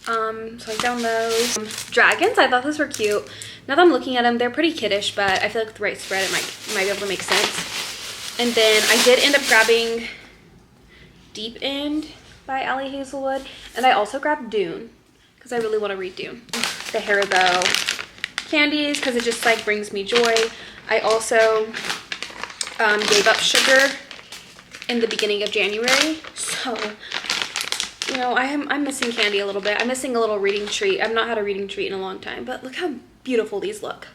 So I found those. Dragons, I thought those were cute. Now that I'm looking at them, they're pretty kiddish, but I feel like with the right spread, it might be able to make sense. And then I did end up grabbing Deep End by Allie Hazelwood, and I also grabbed Dune because I really want to read Dune. The Haribo candies, because it just like brings me joy. I also gave up sugar in the beginning of January, so you know, I'm missing candy a little bit. I'm missing a little reading treat. I've not had a reading treat in a long time, but look how beautiful these look.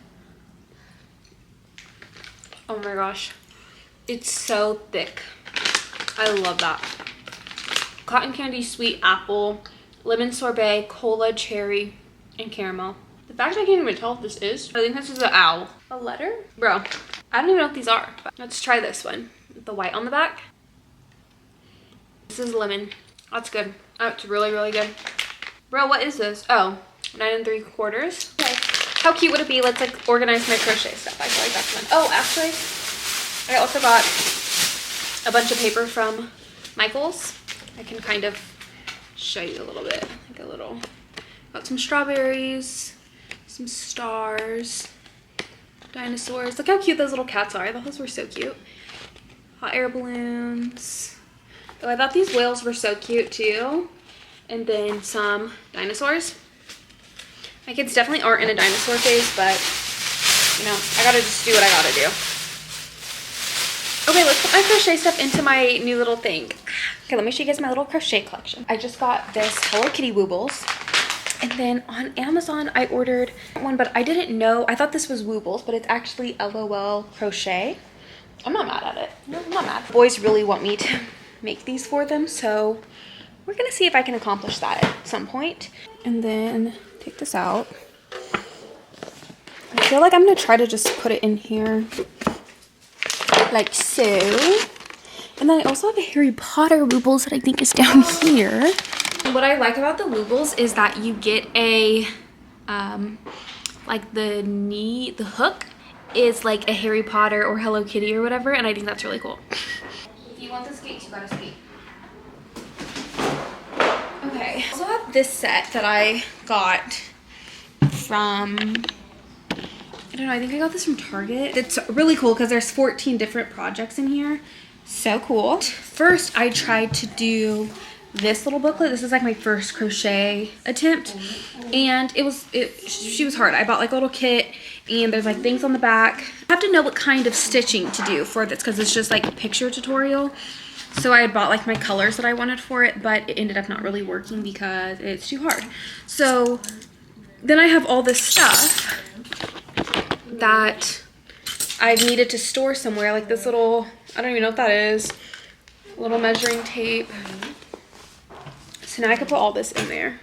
Oh my gosh, it's so thick. I love that. Cotton candy, sweet apple, lemon sorbet, cola, cherry, and caramel. The fact I can't even tell what this is, I think this is an owl. A letter? Bro, I don't even know what these are. But let's try this one. With the white on the back. This is lemon. That's good. That's really, really good. Bro, what is this? Oh, 9 3/4. Okay. How cute would it be? Let's like organize my crochet stuff. I feel like that's fun. Oh, actually, I also got a bunch of paper from Michael's. I can kind of show you a little bit. Like a little, got some strawberries, some stars, dinosaurs. Look how cute those little cats are. I thought those were so cute. Hot air balloons. Oh, I thought these whales were so cute too. And then some dinosaurs. My kids definitely aren't in a dinosaur phase, but you know, I gotta just do what I gotta do. Okay, let's put my crochet stuff into my new little thing. Okay, let me show you guys my little crochet collection. I just got this Hello Kitty Woobles. And then on Amazon, I ordered one, but I didn't know. I thought this was Woobles, but it's actually LOL Crochet. I'm not mad at it. No, I'm not mad. Boys really want me to make these for them, so we're gonna see if I can accomplish that at some point. And then take this out. I feel like I'm gonna try to just put it in here like so. And then I also have a Harry Potter Woobles that I think is down here. What I like about the Woobles is that you get a like the hook is like a Harry Potter or Hello Kitty or whatever, and I think that's really cool. If you want the skates, you gotta skate. Okay, I also have this set that I got from, I don't know, I think I got this from Target. It's really cool because there's 14 different projects in here. So cool. First, I tried to do this little booklet. This is like my first crochet attempt, and she was hard. I bought like a little kit, and there's like things on the back. I have to know what kind of stitching to do for this because it's just like a picture tutorial. So I had bought like my colors that I wanted for it, but it ended up not really working because it's too hard. So then I have all this stuff that I've needed to store somewhere, like this little, I don't even know what that is, little measuring tape. So now I can put all this in there.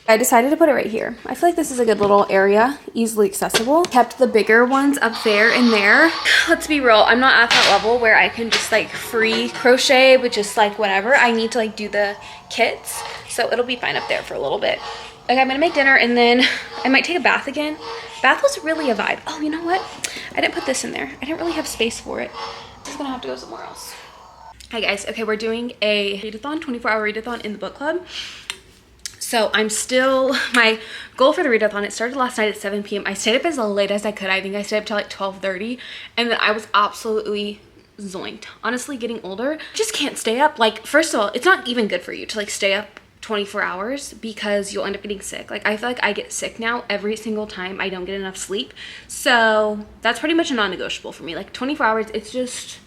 I decided to put it right here. I feel like this is a good little area, easily accessible. Kept the bigger ones up there and there. Let's be real, I'm not at that level where I can just like free crochet with just like whatever. I need to like do the kits, so it'll be fine up there for a little bit. Okay, I'm gonna make dinner and then I might take a bath again. Bath was really a vibe. Oh, you know what? I didn't put this in there. I didn't really have space for it. I'm just gonna have to go somewhere else. Hi guys, okay, we're doing a readathon, 24-hour readathon in the book club. So I'm still, my goal for the readathon, it started last night at 7 p.m. I stayed up as late as I could. I think I stayed up till like 12:30, and then I was absolutely zoinked. Honestly, getting older, just can't stay up. Like, first of all, it's not even good for you to like stay up 24 hours because you'll end up getting sick. Like, I feel like I get sick now every single time I don't get enough sleep. So that's pretty much a non-negotiable for me. Like 24 hours, it's just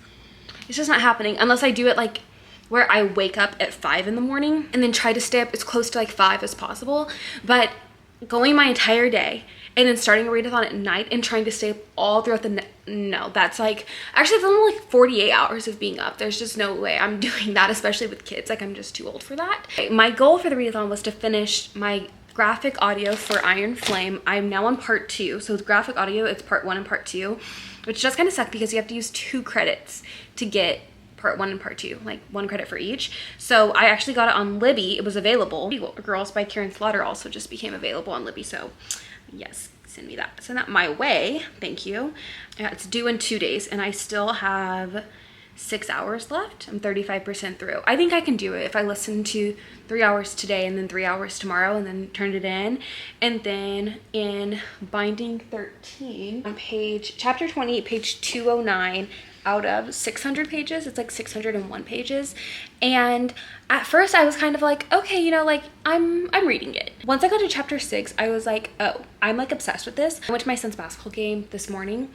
not happening unless I do it like where I wake up at 5 in the morning and then try to stay up as close to like 5 as possible. But going my entire day and then starting a readathon at night and trying to stay up all throughout the no, that's like, actually it's only like 48 hours of being up. There's just no way I'm doing that, especially with kids. Like, I'm just too old for that. My goal for the readathon was to finish my graphic audio for Iron Flame. I'm now on part 2. So with graphic audio, it's part 1 and part 2, which does kind of suck because you have to use 2 credits to get part 1 and part 2, like 1 credit for each. So I actually got it on Libby. It was available. Girls by Karen Slaughter also just became available on Libby. So yes, send that my way. Thank you. It's due in 2 days and I still have 6 hours left. I'm 35% through. I think I can do it if I listen to 3 hours today and then 3 hours tomorrow and then turn it in. And then in Binding 13 on chapter 20, page 209, out of 600 pages, it's like 601 pages. And at first I was kind of like, okay, you know, like I'm reading it. Once I got to chapter 6, I was like, oh, I'm like obsessed with this. I went to my son's basketball game this morning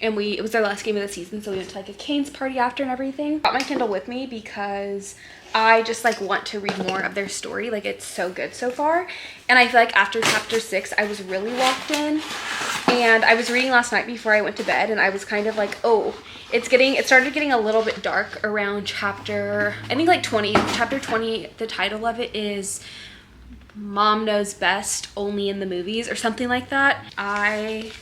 and it was our last game of the season, so we went to like a Canes party after and everything. Got my Kindle with me because I just like want to read more of their story. Like, it's so good so far. And I feel like after chapter 6, I was really locked in. And I was reading last night before I went to bed and I was kind of like, oh, it started getting a little bit dark around chapter, I think like 20. Chapter 20, the title of it is Mom Knows Best Only in the Movies or something like that. I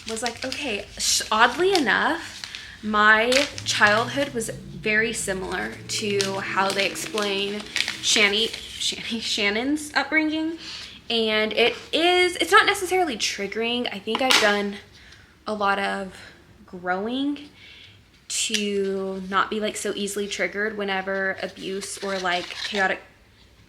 was like, okay, oddly enough, my childhood was very similar to how they explain Shannon's upbringing. And it's not necessarily triggering. I think I've done a lot of growing to not be like so easily triggered whenever abuse or like chaotic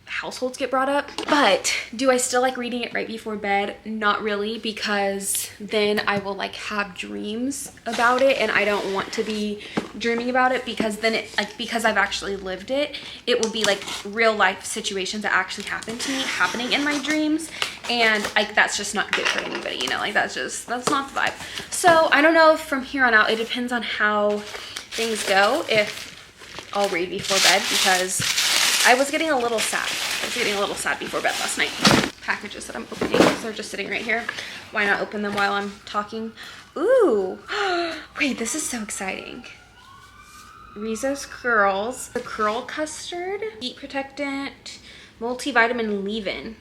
households get brought up. But do I still like reading it right before bed? Not really, because then I will like have dreams about it and I don't want to be dreaming about it, because then it like, because I've actually lived it, it will be like real life situations that actually happen to me happening in my dreams, and like that's just not good for anybody, you know, like that's not the vibe. So I don't know if from here on out, it depends on how things go, if I'll read before bed, because I was getting a little sad. Before bed last night. Packages that I'm opening, so they're just sitting right here. Why not open them while I'm talking? Ooh, wait, this is so exciting. Rizzo's Curls, the Curl Custard, Heat Protectant, Multivitamin Leave-In.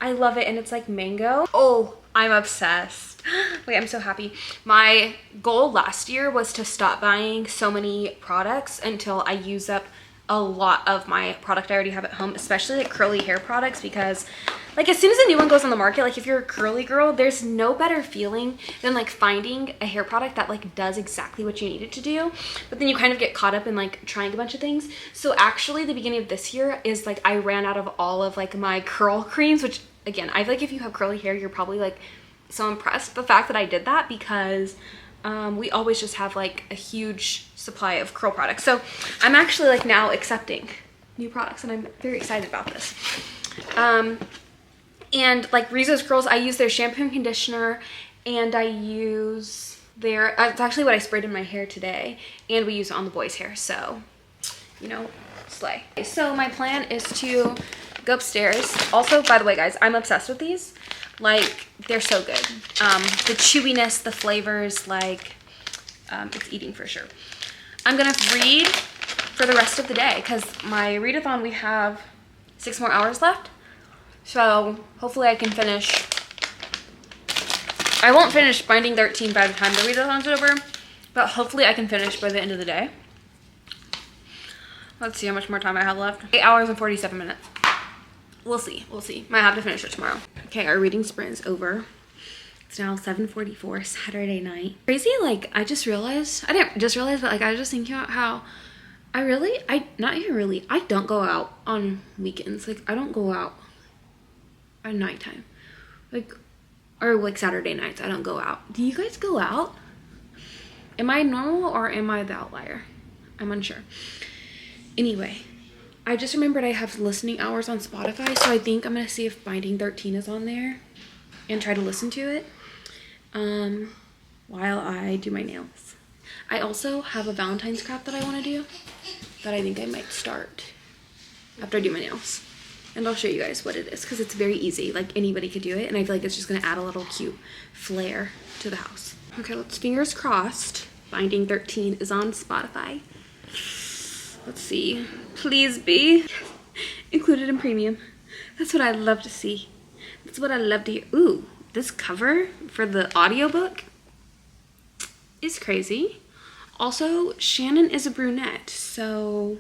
I love it, and it's like mango. Oh, I'm obsessed. Wait, I'm so happy. My goal last year was to stop buying so many products until I use up a lot of my product I already have at home, especially like curly hair products, because like as soon as a new one goes on the market, like if you're a curly girl, there's no better feeling than like finding a hair product that like does exactly what you need it to do, but then you kind of get caught up in like trying a bunch of things. So actually the beginning of this year is like I ran out of all of like my curl creams, which again, I feel like if you have curly hair, you're probably like so impressed the fact that I did that, because we always just have like a huge supply of curl products. So I'm actually like now accepting new products and I'm very excited about this. And like Rizzo's Curls, I use their shampoo and conditioner, and I use their, it's actually what I sprayed in my hair today, and we use it on the boys' hair. So, you know, slay. So my plan is to go upstairs. Also, by the way, guys, I'm obsessed with these. Like, they're so good. The chewiness, the flavors, like, it's eating for sure. I'm gonna read for the rest of the day because my readathon, we have 6 more hours left. So hopefully I can finish. I won't finish Binding 13 by the time the readathon's over, but hopefully I can finish by the end of the day. Let's see how much more time I have left. 8 hours and 47 minutes. We'll see. Might have to finish it tomorrow. Okay, our reading sprint is over. It's now 7:44 Saturday night. Crazy, like I didn't just realize, but like I was just thinking about how not even really, I don't go out on weekends. Like, I don't go out at nighttime. Like, or like Saturday nights, I don't go out. Do you guys go out? Am I normal or am I the outlier? I'm unsure. Anyway, I just remembered I have listening hours on Spotify, so I think I'm gonna see if Binding 13 is on there and try to listen to it while I do my nails. I also have a Valentine's craft that I want to do that I think I might start after I do my nails. And I'll show you guys what it is because it's very easy. Like, anybody could do it, and I feel like it's just gonna add a little cute flair to the house. Okay, let's fingers crossed. Binding 13 is on Spotify. Let's see. Please be included in premium. That's what I love to see. That's what I love to hear. Ooh, this cover for the audiobook is crazy. Also, Shannon is a brunette, so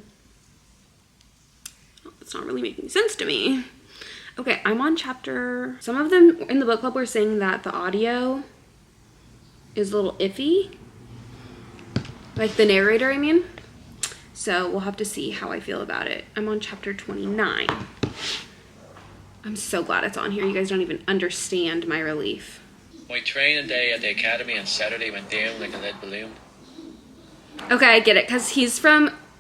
it's not really making sense to me. Okay, I'm on chapter... Some of them in the book club were saying that the audio is a little iffy. Like the narrator, I mean. So we'll have to see how I feel about it. I'm on chapter 29. I'm so glad it's on here. You guys don't even understand my relief. My training day at the academy on Saturday went down like a lead balloon. Okay, I get it, because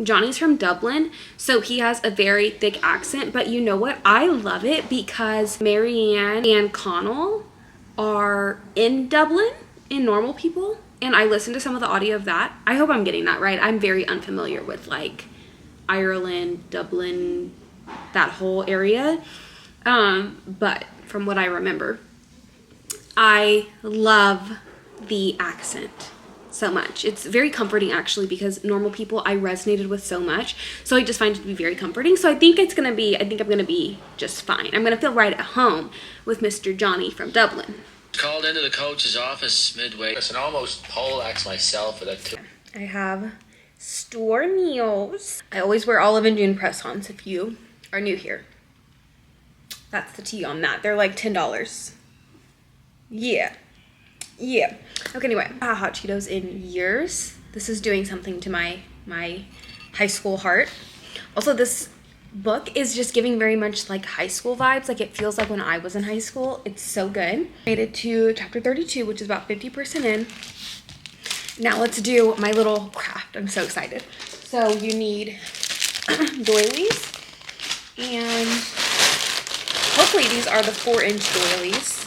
Johnny's from Dublin, so he has a very thick accent, but you know what? I love it because Marianne and Connell are in Dublin, in Normal People, and I listened to some of the audio of that. I hope I'm getting that right. I'm very unfamiliar with, like, Ireland, Dublin, that whole area, but from what I remember, I love the accent so much. It's very comforting, actually, because Normal People I resonated with so much, so I just find it to be very comforting. So I think I'm gonna be just fine. I'm gonna feel right at home with Mr. Johnny from Dublin. Called into the coach's office midway and almost poleaxed myself with that too. I have store meals. I always wear Olive and June press-ons if you are new here. That's the tea on that. They're like $10. Yeah. Yeah. Okay, anyway. Hot Cheetos in years. This is doing something to my high school heart. Also, this book is just giving very much like high school vibes. Like, it feels like when I was in high school. It's so good. Made it to chapter 32, which is about 50% in. Now let's do my little craft. I'm so excited. So you need doilies, and hopefully these are the 4-inch doilies.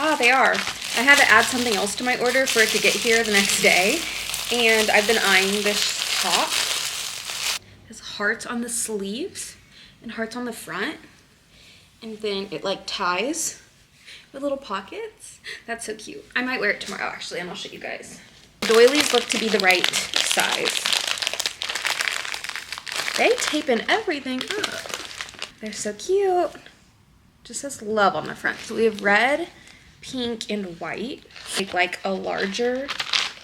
Ah, they are. I had to add something else to my order for it to get here the next day, and I've been eyeing this top. It has hearts on the sleeves and hearts on the front, and then it like ties with little pockets. That's so cute. I might wear it tomorrow, actually, and I'll show you guys. Doilies look to be the right size. They tape and everything up. They're so cute. Just says love on the front. So we have red, pink, and white. Make like a larger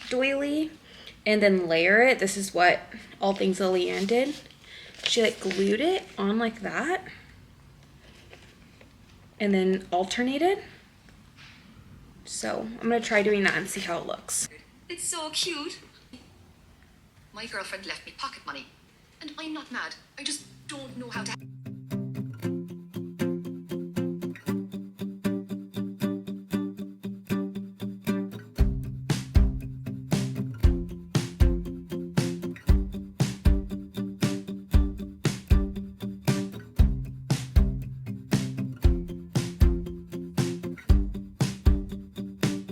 doily and then layer it. This is what All Things Lillian did. She like glued it on like that and then alternated. So I'm gonna try doing that and see how it looks. It's so cute. My girlfriend left me pocket money, and I'm not mad. I just don't know how to.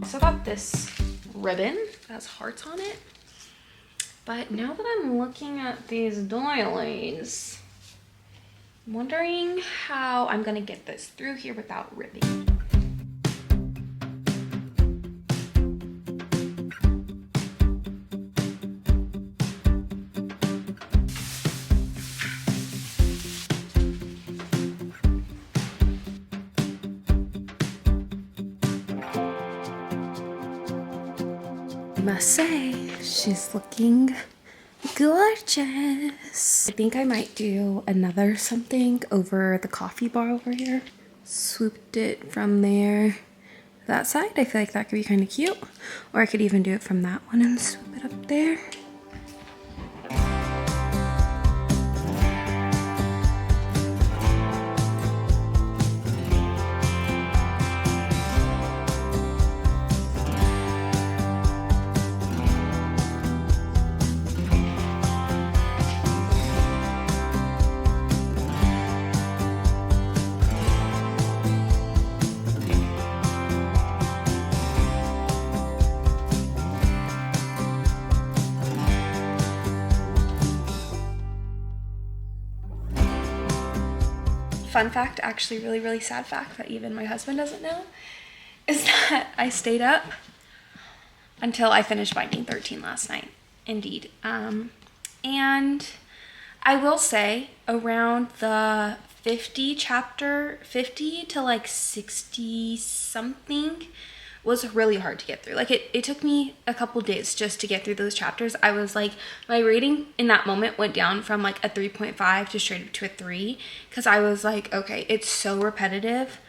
Also got this ribbon that has hearts on it. But now that I'm looking at these doilies, I'm wondering how I'm gonna get this through here without ripping. I must say, she's looking gorgeous. I think I might do another something over the coffee bar over here. Swooped it from there, that side. I feel like that could be kind of cute. Or I could even do it from that one and swoop it up there. Fun fact, actually really sad fact that even my husband doesn't know, is that I stayed up until I finished binding 13 last night. Indeed. And I will say around the 50 to like 60 something was really hard to get through. Like it took me a couple days just to get through those chapters. I was like, my rating in that moment went down from like a 3.5 to straight up to a 3 because I was like, okay, it's so repetitive.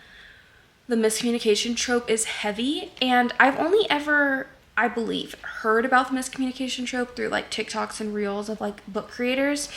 The miscommunication trope is heavy, and I've only ever, I believe, heard about the miscommunication trope through like TikToks and reels of like book creators,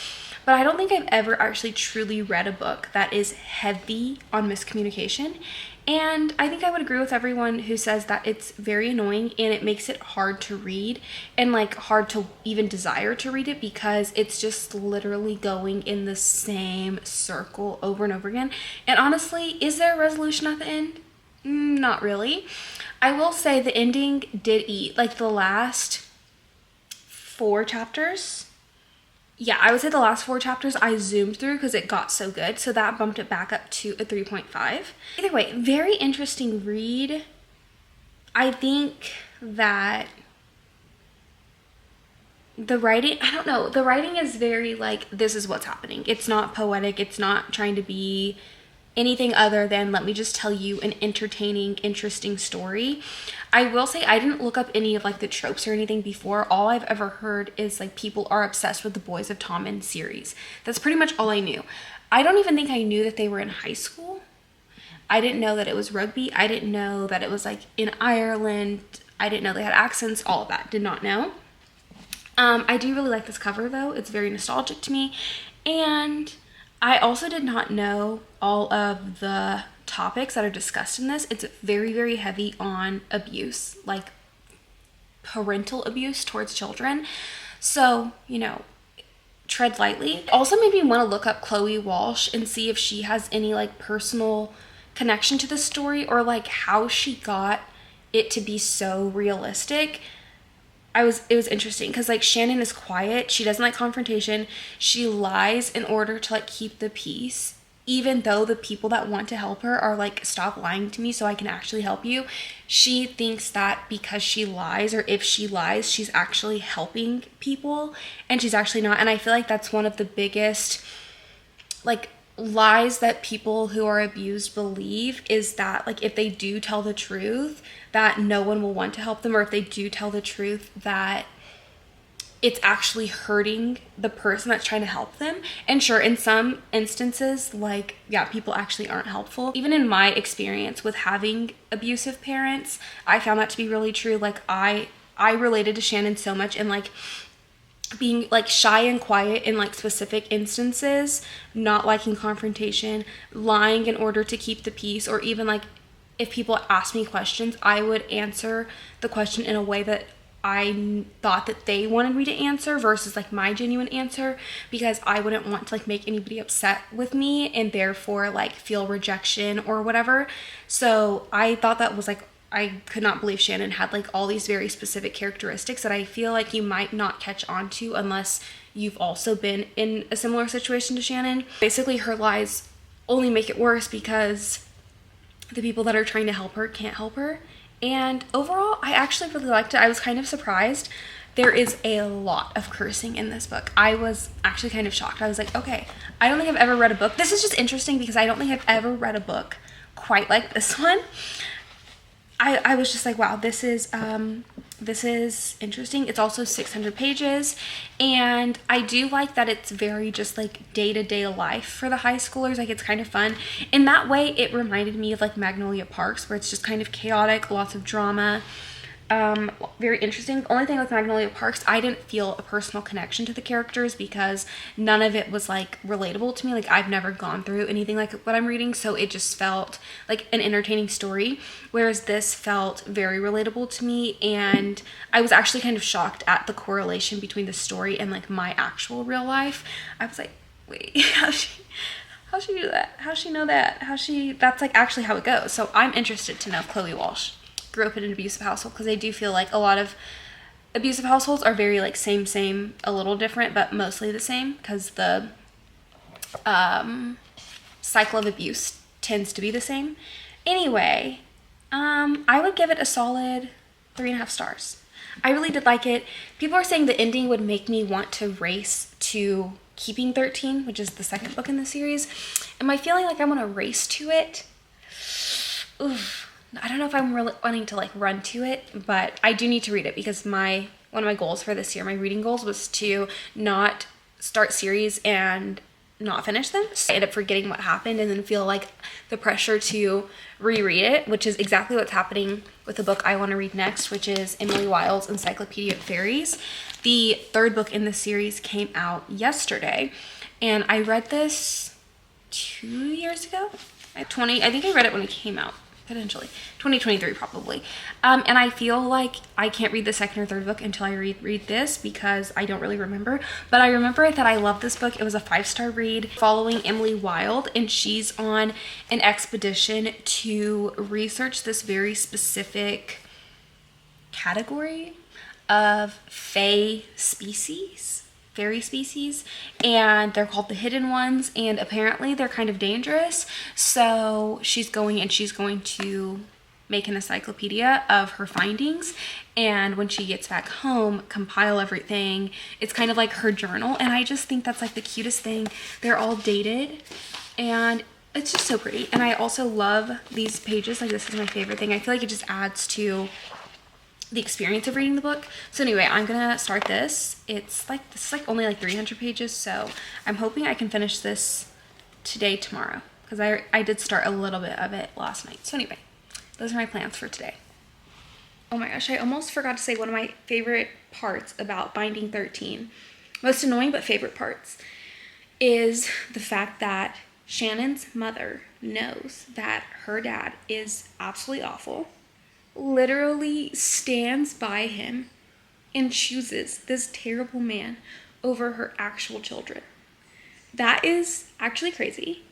but I don't think I've ever actually truly read a book that is heavy on miscommunication. And I think I would agree with everyone who says that it's very annoying and it makes it hard to read and like hard to even desire to read it because it's just literally going in the same circle over and over again. And honestly, is there a resolution at the end? Not really. I will say the ending did eat, like the last 4 chapters. Yeah, I would say the last 4 chapters I zoomed through because it got so good. So that bumped it back up to a 3.5. Either way, very interesting read. I think that the writing, I don't know, the writing is very like, this is what's happening. It's not poetic. It's not trying to be anything other than let me just tell you an entertaining, interesting story. I will say I didn't look up any of like the tropes or anything before. All I've ever heard is like people are obsessed with the Boys of Tommen series. That's pretty much all I knew. I don't even think I knew that they were in high school. I didn't know that it was rugby. I didn't know that it was like in Ireland. I didn't know they had accents, all of that. Did not know. I do really like this cover though. It's very nostalgic to me. And I also did not know all of the topics that are discussed in this. It's very heavy on abuse, like parental abuse towards children. So, you know, tread lightly. Also made me want to look up Chloe Walsh and see if she has any like personal connection to the story or like how she got it to be so realistic. It was interesting because like Shannon is quiet. She doesn't like confrontation. She lies in order to like keep the peace, even though the people that want to help her are like, stop lying to me so I can actually help you. She thinks that because she lies, or if she lies, she's actually helping people, and she's actually not. And I feel like that's one of the biggest like lies that people who are abused believe, is that like if they do tell the truth that no one will want to help them, or if they do tell the truth that it's actually hurting the person that's trying to help them. And sure, in some instances, like, yeah, people actually aren't helpful. Even in my experience with having abusive parents, I found that to be really true. Like I related to Shannon so much, and like being like shy and quiet in like specific instances, not liking confrontation, lying in order to keep the peace, or even like if people ask me questions, I would answer the question in a way that I thought that they wanted me to answer versus like my genuine answer, because I wouldn't want to like make anybody upset with me and therefore like feel rejection or whatever. So I thought that was like, I could not believe Shannon had like all these very specific characteristics that I feel like you might not catch on to unless you've also been in a similar situation to Shannon. Basically, her lies only make it worse because the people that are trying to help her can't help her. And overall, I actually really liked it. I was kind of surprised. There is a lot of cursing in this book. I was actually kind of shocked. I was like, okay, I don't think I've ever read a book. This is just interesting because I don't think I've ever read a book quite like this one. I was just like, wow, this is this is interesting. It's also 600 pages, and I do like that it's very just like day-to-day life for the high schoolers. Like, it's kind of fun. In that way, it reminded me of like Magnolia Parks, where it's just kind of chaotic, lots of drama. Very interesting. The only thing with Magnolia Parks, I didn't feel a personal connection to the characters because none of it was like relatable to me. Like, I've never gone through anything like what I'm reading, so it just felt like an entertaining story, whereas this felt very relatable to me. And I was actually kind of shocked at the correlation between the story and like my actual real life. I was like, wait, how'd she do that? How'd she know that? That's like actually how it goes. So I'm interested to know if Chloe Walsh grew up in an abusive household, because I do feel like a lot of abusive households are very like same, a little different, but mostly the same, because the cycle of abuse tends to be the same. Anyway, I would give it a solid 3.5 stars. I really did like it. People are saying the ending would make me want to race to Keeping 13, which is the second book in the series. Am I feeling like I want to race to it? Oof. I don't know if I'm really wanting to like run to it, but I do need to read it, because one of my goals for this year, my reading goals, was to not start series and not finish them. So I end up forgetting what happened and then feel like the pressure to reread it, which is exactly what's happening with the book I want to read next, which is Emily Wilde's Encyclopedia of Fairies. The third book in the series came out yesterday, and I read this 2 years ago. I think I read it when it came out. Potentially 2023 probably, and I feel like I can't read the second or third book until I read this, because I don't really remember, but I remember that I love this book. It was a 5-star read following Emily Wilde, and she's on an expedition to research this very specific category of fairy species, and they're called the Hidden Ones, and apparently they're kind of dangerous. So she's going to make an encyclopedia of her findings, and when she gets back home, compile everything. It's kind of like her journal, and I just think that's like the cutest thing. They're all dated, and it's just so pretty. And I also love these pages. Like, this is my favorite thing. I feel like it just adds to the experience of reading the book. So anyway, I'm gonna start this. This is like only like 300 pages, so I'm hoping I can finish this today, tomorrow, because I did start a little bit of it last night. So anyway, those are my plans for today. Oh my gosh, I almost forgot to say one of my favorite parts about Binding 13, most annoying but favorite parts, is the fact that Shannon's mother knows that her dad is absolutely awful, literally stands by him, and chooses this terrible man over her actual children. That is actually crazy.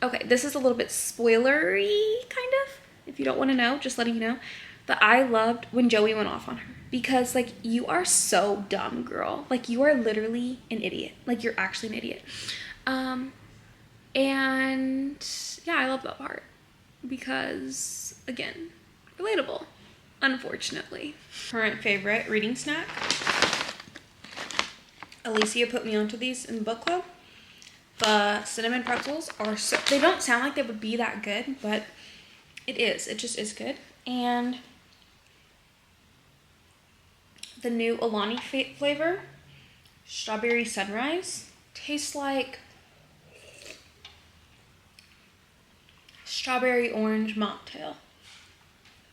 Okay, this is a little bit spoilery, kind of, if you don't want to know, just letting you know. But I loved when Joey went off on her, because like, you are so dumb, girl. Like, you are literally an idiot. Like, you're actually an idiot. And yeah, I love that part, because again, relatable, unfortunately. Current favorite reading snack. Alicia put me onto these in book club. The cinnamon pretzels are they don't sound like they would be that good, but it just is good. And the new Alani flavor, Strawberry Sunrise, tastes like strawberry orange mocktail.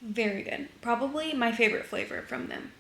Very good. Probably my favorite flavor from them.